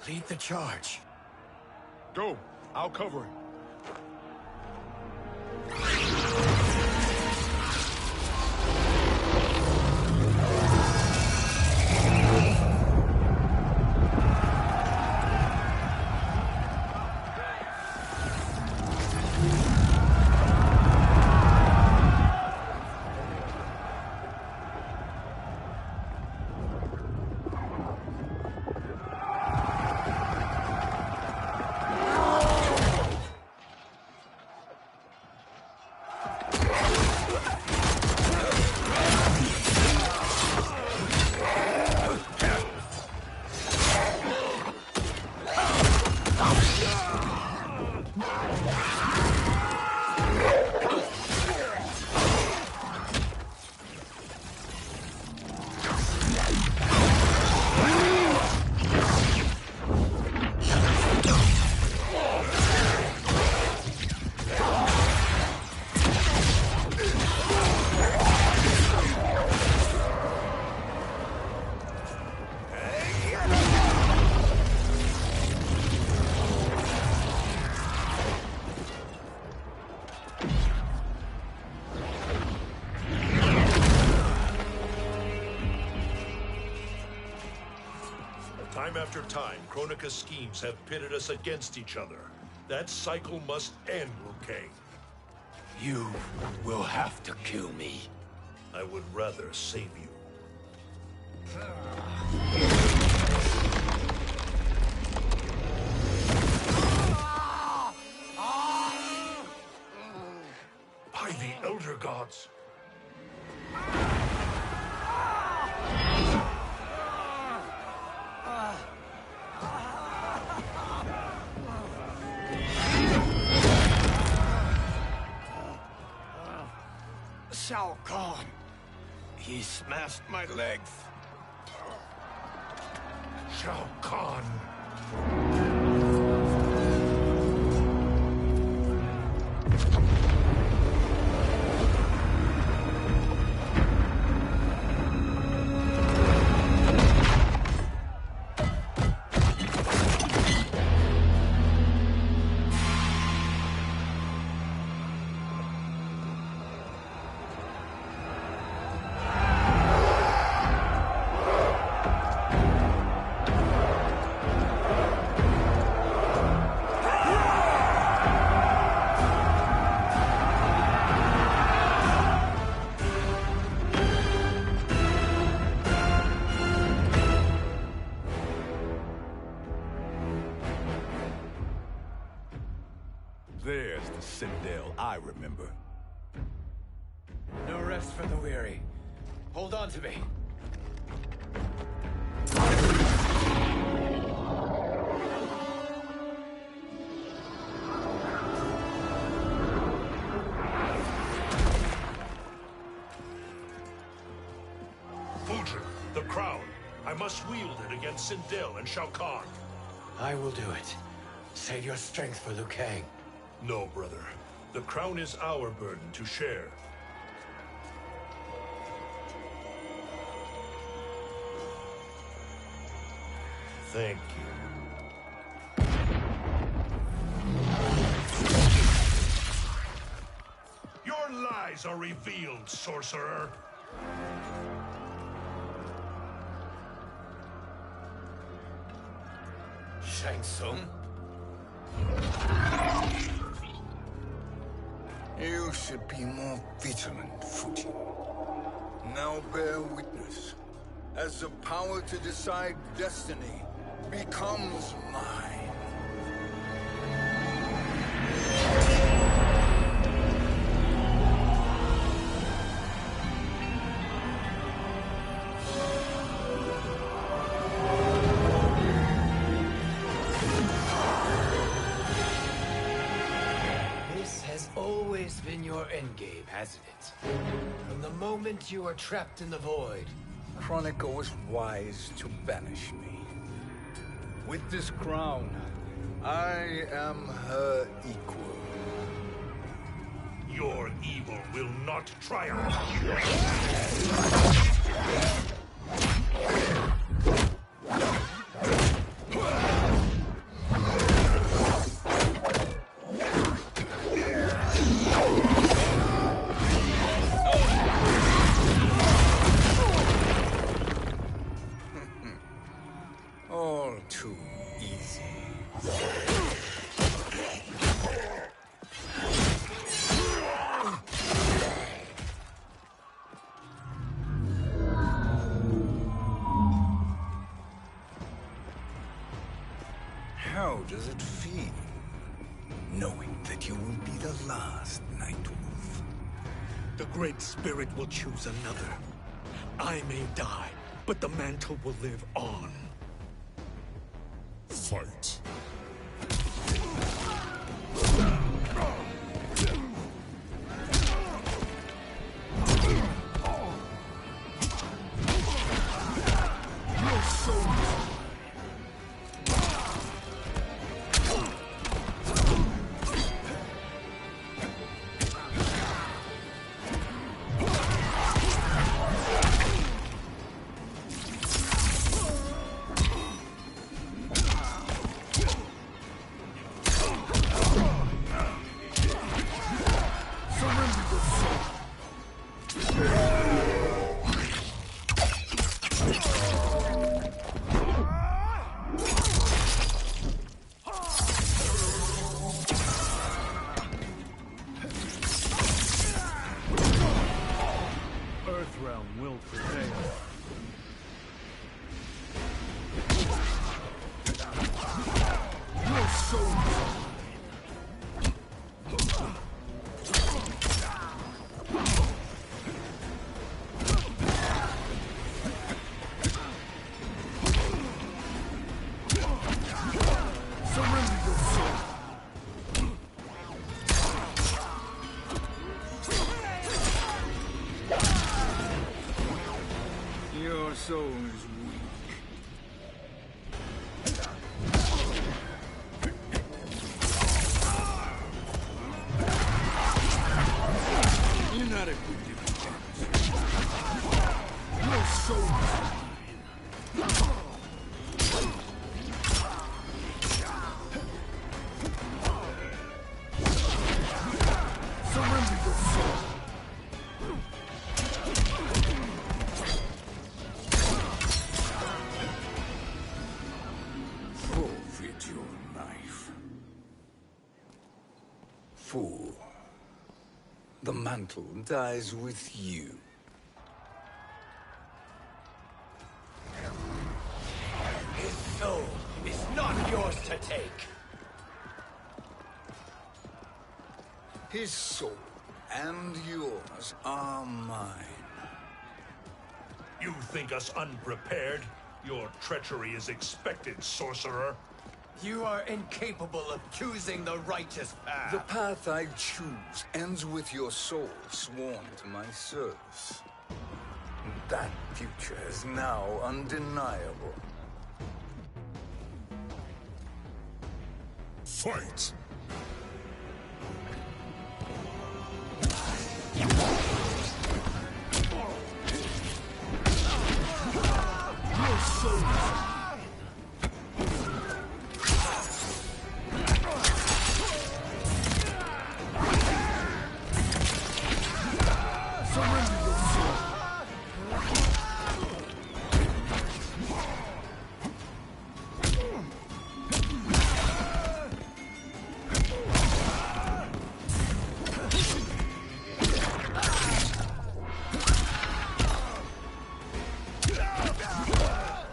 Speaker 15: Lead the charge.
Speaker 5: Go. I'll cover it.
Speaker 4: Time after time, Kronika's schemes have pitted us against each other. That cycle must end, Liu Kang.
Speaker 8: You will have to kill me.
Speaker 4: I would rather save you. By the Elder Gods!
Speaker 8: Shao Kahn. He smashed my legs.
Speaker 4: Shao Kahn.
Speaker 5: There's the Citadel I remember.
Speaker 15: No rest for the weary. Hold on to me.
Speaker 4: Fujin, the crown. I must wield it against Sindel and Shao Kahn.
Speaker 15: I will do it. Save your strength for Liu Kang.
Speaker 4: No, brother. The crown is our burden to share. Thank you. Your lies are revealed, sorcerer.
Speaker 15: Shang Tsung?
Speaker 3: You should be more vigilant, Fujin. Now bear witness, as the power to decide destiny becomes mine.
Speaker 15: Been your endgame, hasn't it? From the moment you were trapped in the void.
Speaker 3: Kronika was wise to banish me. With this crown, I am her equal.
Speaker 4: Your evil will not triumph.
Speaker 3: How does it feel, knowing that you will be the last Nightwolf?
Speaker 5: The Great Spirit will choose another. I may die, but the mantle will live on.
Speaker 6: Fight.
Speaker 5: Earthrealm will prevail.
Speaker 6: Your soul. Surrender your soul.
Speaker 3: Your soul is weak. You're not equipped to defend.
Speaker 6: Your soul. Surrender your soul.
Speaker 3: Forfeit your life. Fool. The mantle dies with you.
Speaker 15: His soul is not yours to take.
Speaker 3: His soul and yours are mine.
Speaker 4: You think us unprepared? Your treachery is expected, sorcerer.
Speaker 15: You are incapable of choosing the righteous path.
Speaker 3: The path I choose ends with your soul sworn to my service. That future is now undeniable.
Speaker 6: Fight. Your soul. Surrender your soul.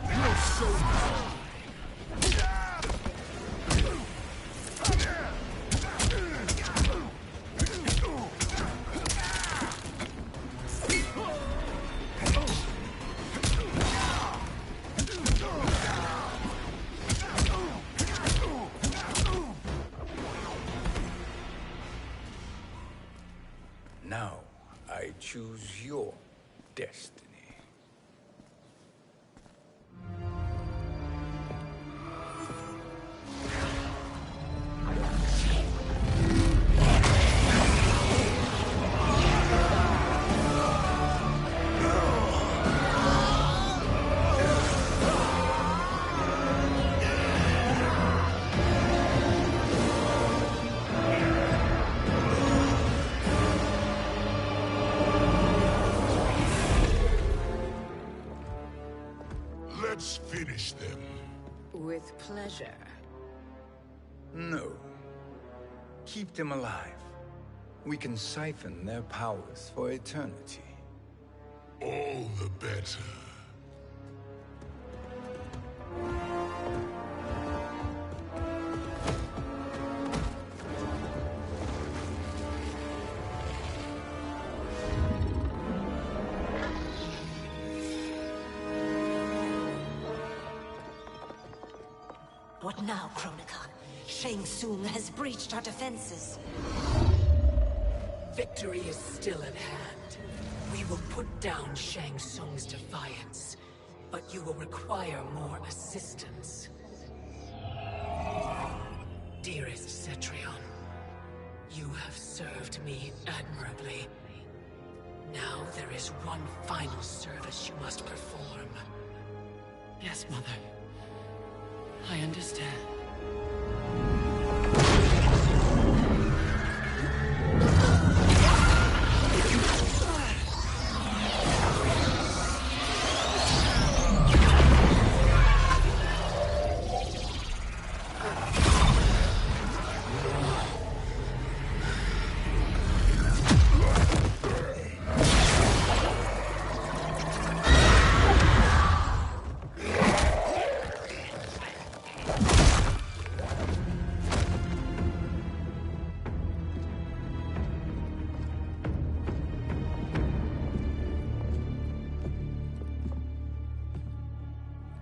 Speaker 6: Your soul.
Speaker 3: Now I choose your destiny.
Speaker 6: Let's finish them.
Speaker 13: With pleasure.
Speaker 3: No. Keep them alive. We can siphon their powers for eternity.
Speaker 6: All the better.
Speaker 13: What now, Kronika? Shang Tsung has breached our defenses.
Speaker 9: Victory is still at hand. We will put down Shang Tsung's defiance, but you will require more assistance. Dearest Cetrion, you have served me admirably. Now there is one final service you must perform.
Speaker 11: Yes, Mother. I understand.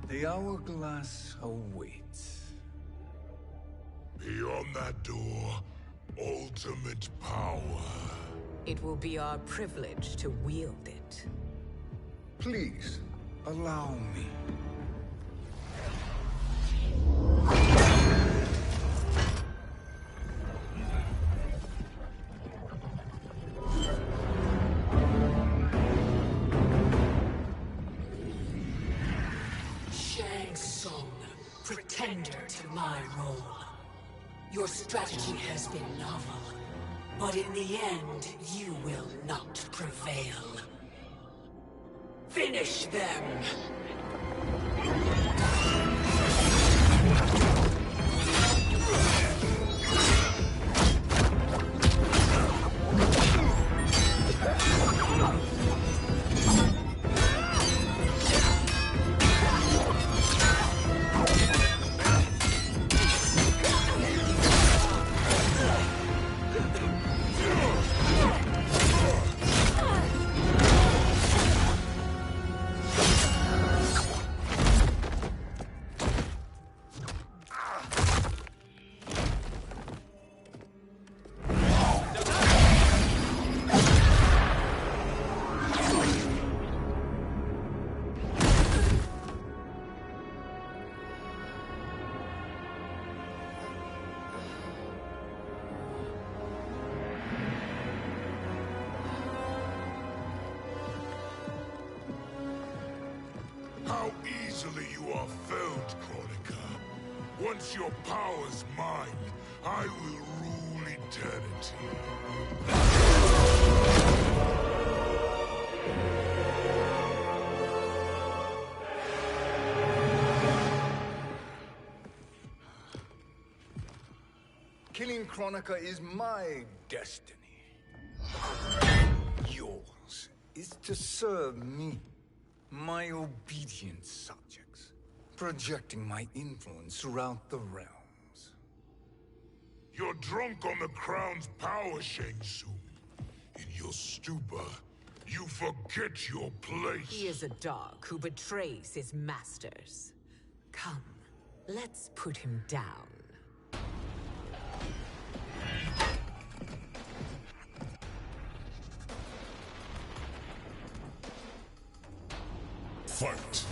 Speaker 3: The hourglass awaits.
Speaker 6: Beyond that door, ultimate power.
Speaker 10: It will be our privilege to wield it.
Speaker 3: Please, allow me.
Speaker 9: Shang Tsung, pretender to my role. Your strategy has been novel, but in the end, you will not prevail. Finish them!
Speaker 6: How easily you are felled, Kronika. Once your power's mine, I will rule eternity.
Speaker 3: Killing Kronika is my destiny. Yours is to serve me, my obedient subjects, projecting my influence throughout the realms.
Speaker 6: You're drunk on the crown's power, Shang Tsung. In your stupor, you forget your place.
Speaker 10: He is a dog who betrays his masters. Come, let's put him down.
Speaker 6: Fight!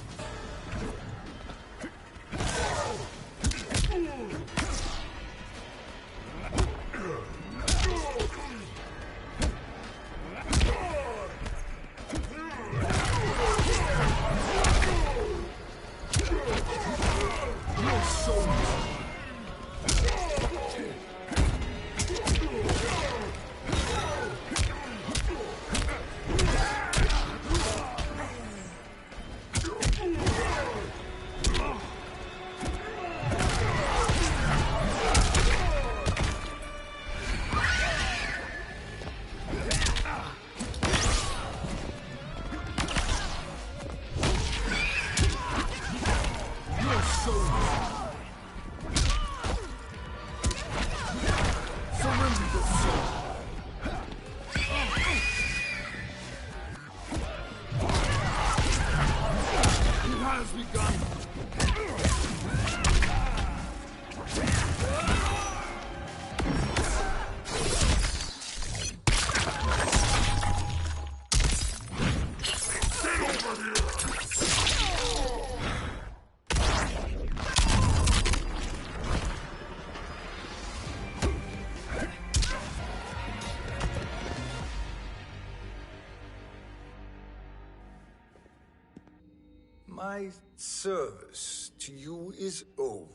Speaker 3: My service to you is over.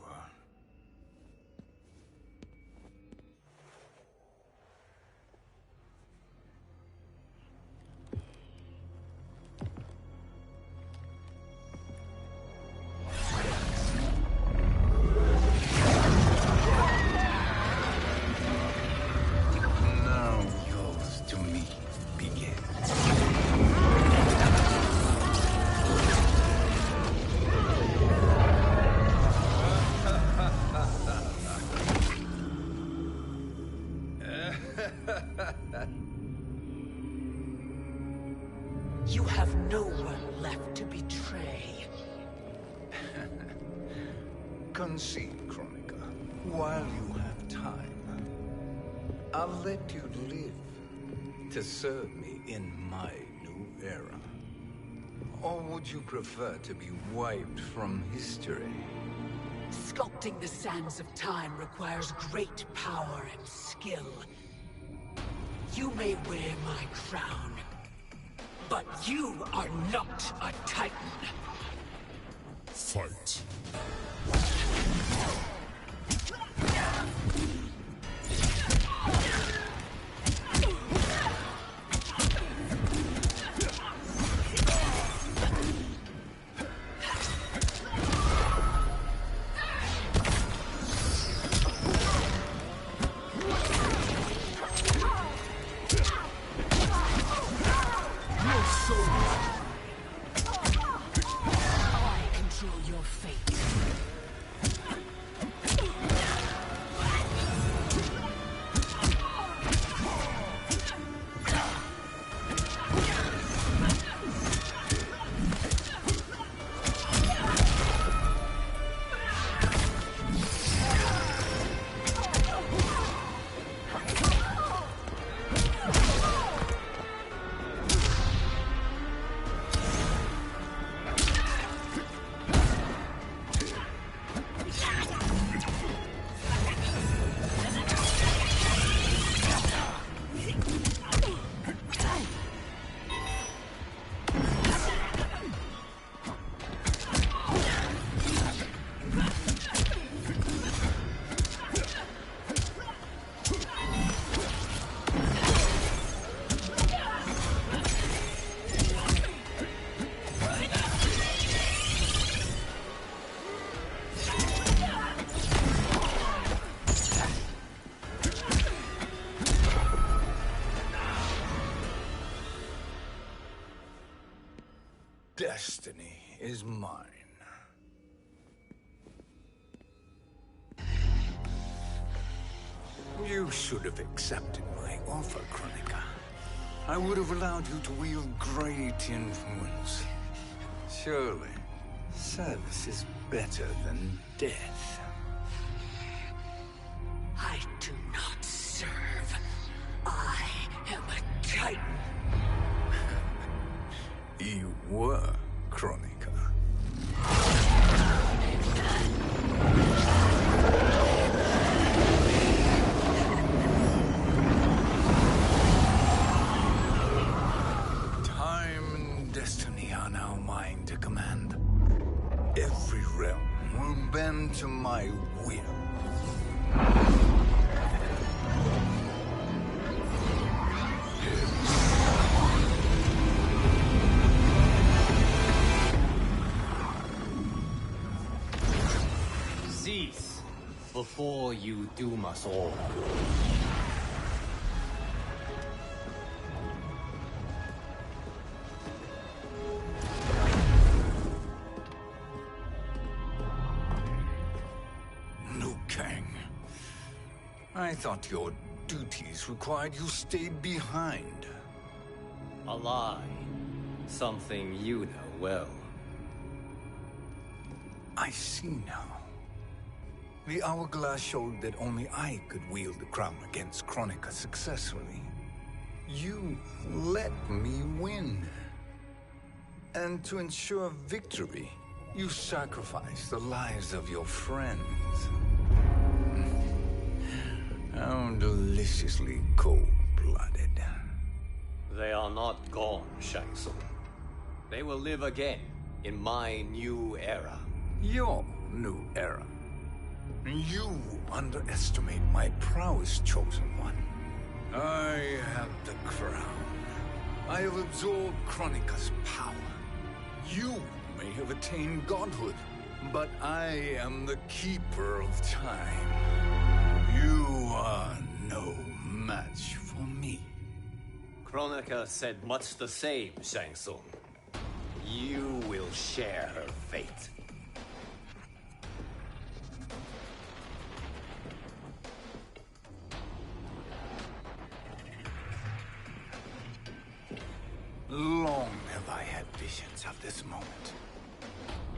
Speaker 3: Now yours to me begins.
Speaker 10: You have no one left to betray.
Speaker 3: Concede, Chronica, while you have time. I'll let you live to serve me in my new era. Or would you prefer to be wiped from history?
Speaker 10: Sculpting the sands of time requires great power and skill. You may wear my crown, but you are not a Titan.
Speaker 14: Fight.
Speaker 10: I control your fate.
Speaker 3: Destiny is mine. You should have accepted my offer, Chronica. I would have allowed you to wield great influence. Surely, service is better than death.
Speaker 10: I do not serve. I am a Titan.
Speaker 3: You were, Chronica. Time and destiny are now mine to command. Every realm will bend to my will.
Speaker 2: Cease before you doom us all.
Speaker 3: Liu Kang. I thought your duties required you stayed behind.
Speaker 2: A lie. Something you know well.
Speaker 3: I see now. The hourglass showed that only I could wield the crown against Chronica successfully. You let me win. And to ensure victory, you sacrificed the lives of your friends. How deliciously cold-blooded.
Speaker 2: They are not gone, Shang Tsung. They will live again, In my new era.
Speaker 3: Your new era. You underestimate my prowess, Chosen One. I have the crown. I have absorbed Kronika's power. You may have attained godhood, but I am the keeper of time. You are no match for me.
Speaker 2: Kronika said much the same, Shang Tsung. You will share her fate.
Speaker 3: Long have I had visions of this moment.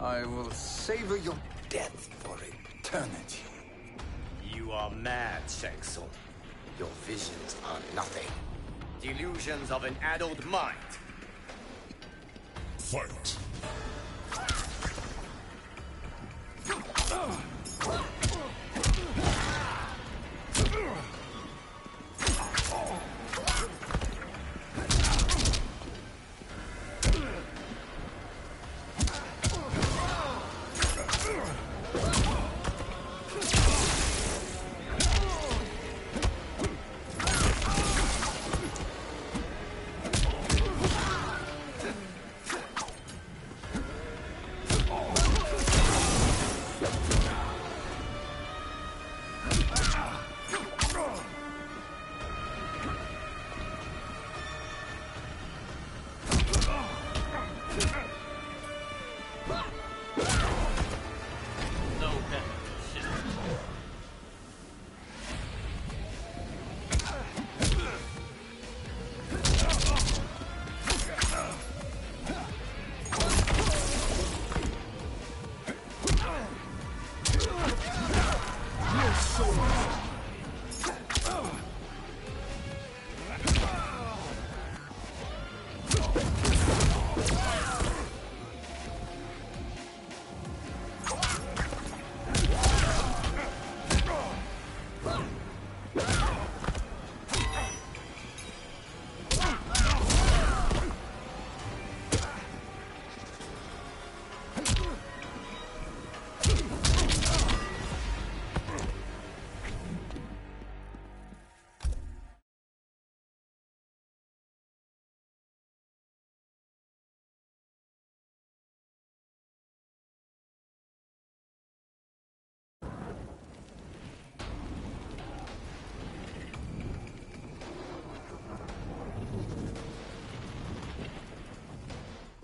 Speaker 3: I will savor your death for eternity.
Speaker 2: You are mad, Shang Tsung. Your visions are nothing. Delusions of an addled mind.
Speaker 6: Fight.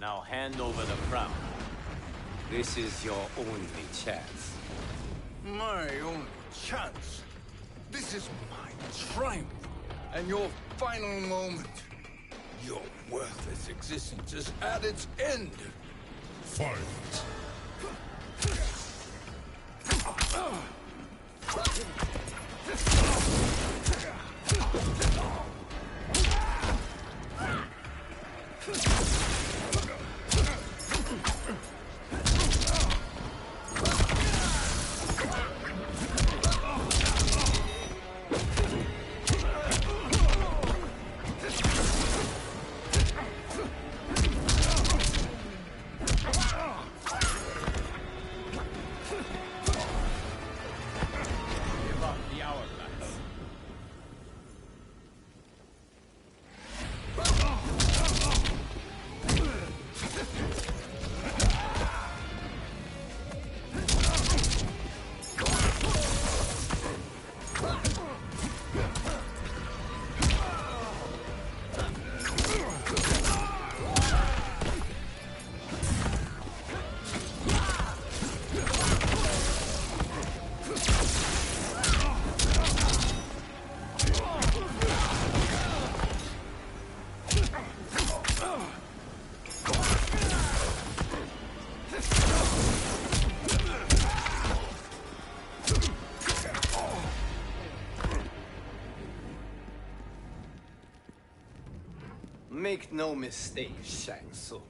Speaker 2: Now hand over the crown. This is your only chance.
Speaker 3: My only chance? This is my triumph, and your final moment. Your worthless existence is at its end.
Speaker 6: Fight.
Speaker 2: Make no mistake, Shang Tsung.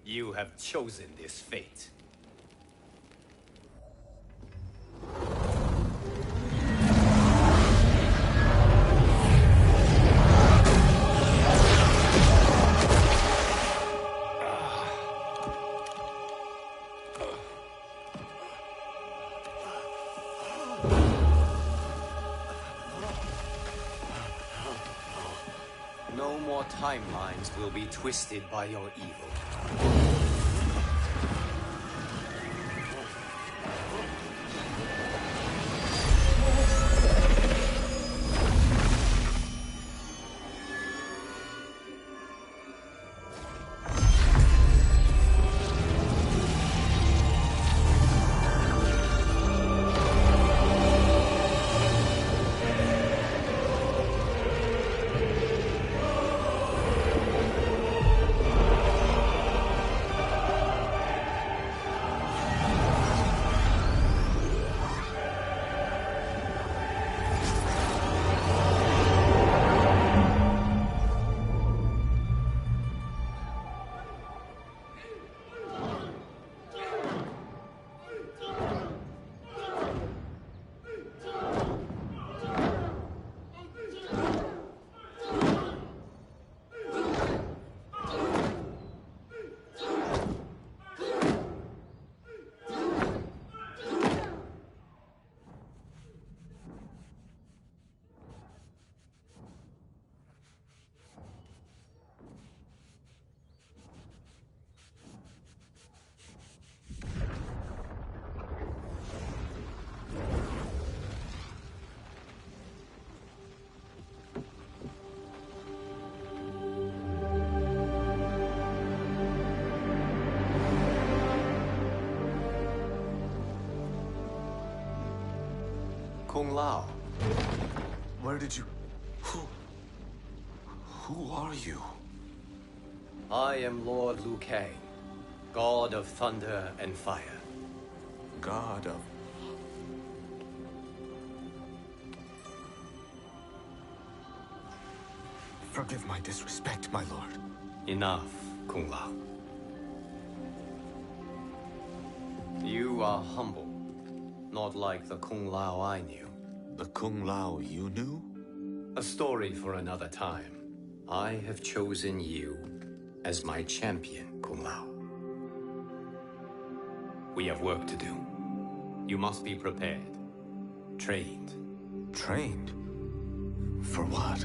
Speaker 2: You have chosen this fate. timelines will be twisted by your evil. Kung Lao.
Speaker 19: Where did you... Who are you?
Speaker 2: I am Lord Liu Kang, God of Thunder and Fire.
Speaker 19: God of... Forgive my disrespect, my lord.
Speaker 2: Enough, Kung Lao. You are humble, not like the Kung Lao I knew.
Speaker 19: The Kung Lao you knew?
Speaker 2: A story for another time. I have chosen you as my champion, Kung Lao. We have work to do. You must be prepared. Trained.
Speaker 19: Trained? For what?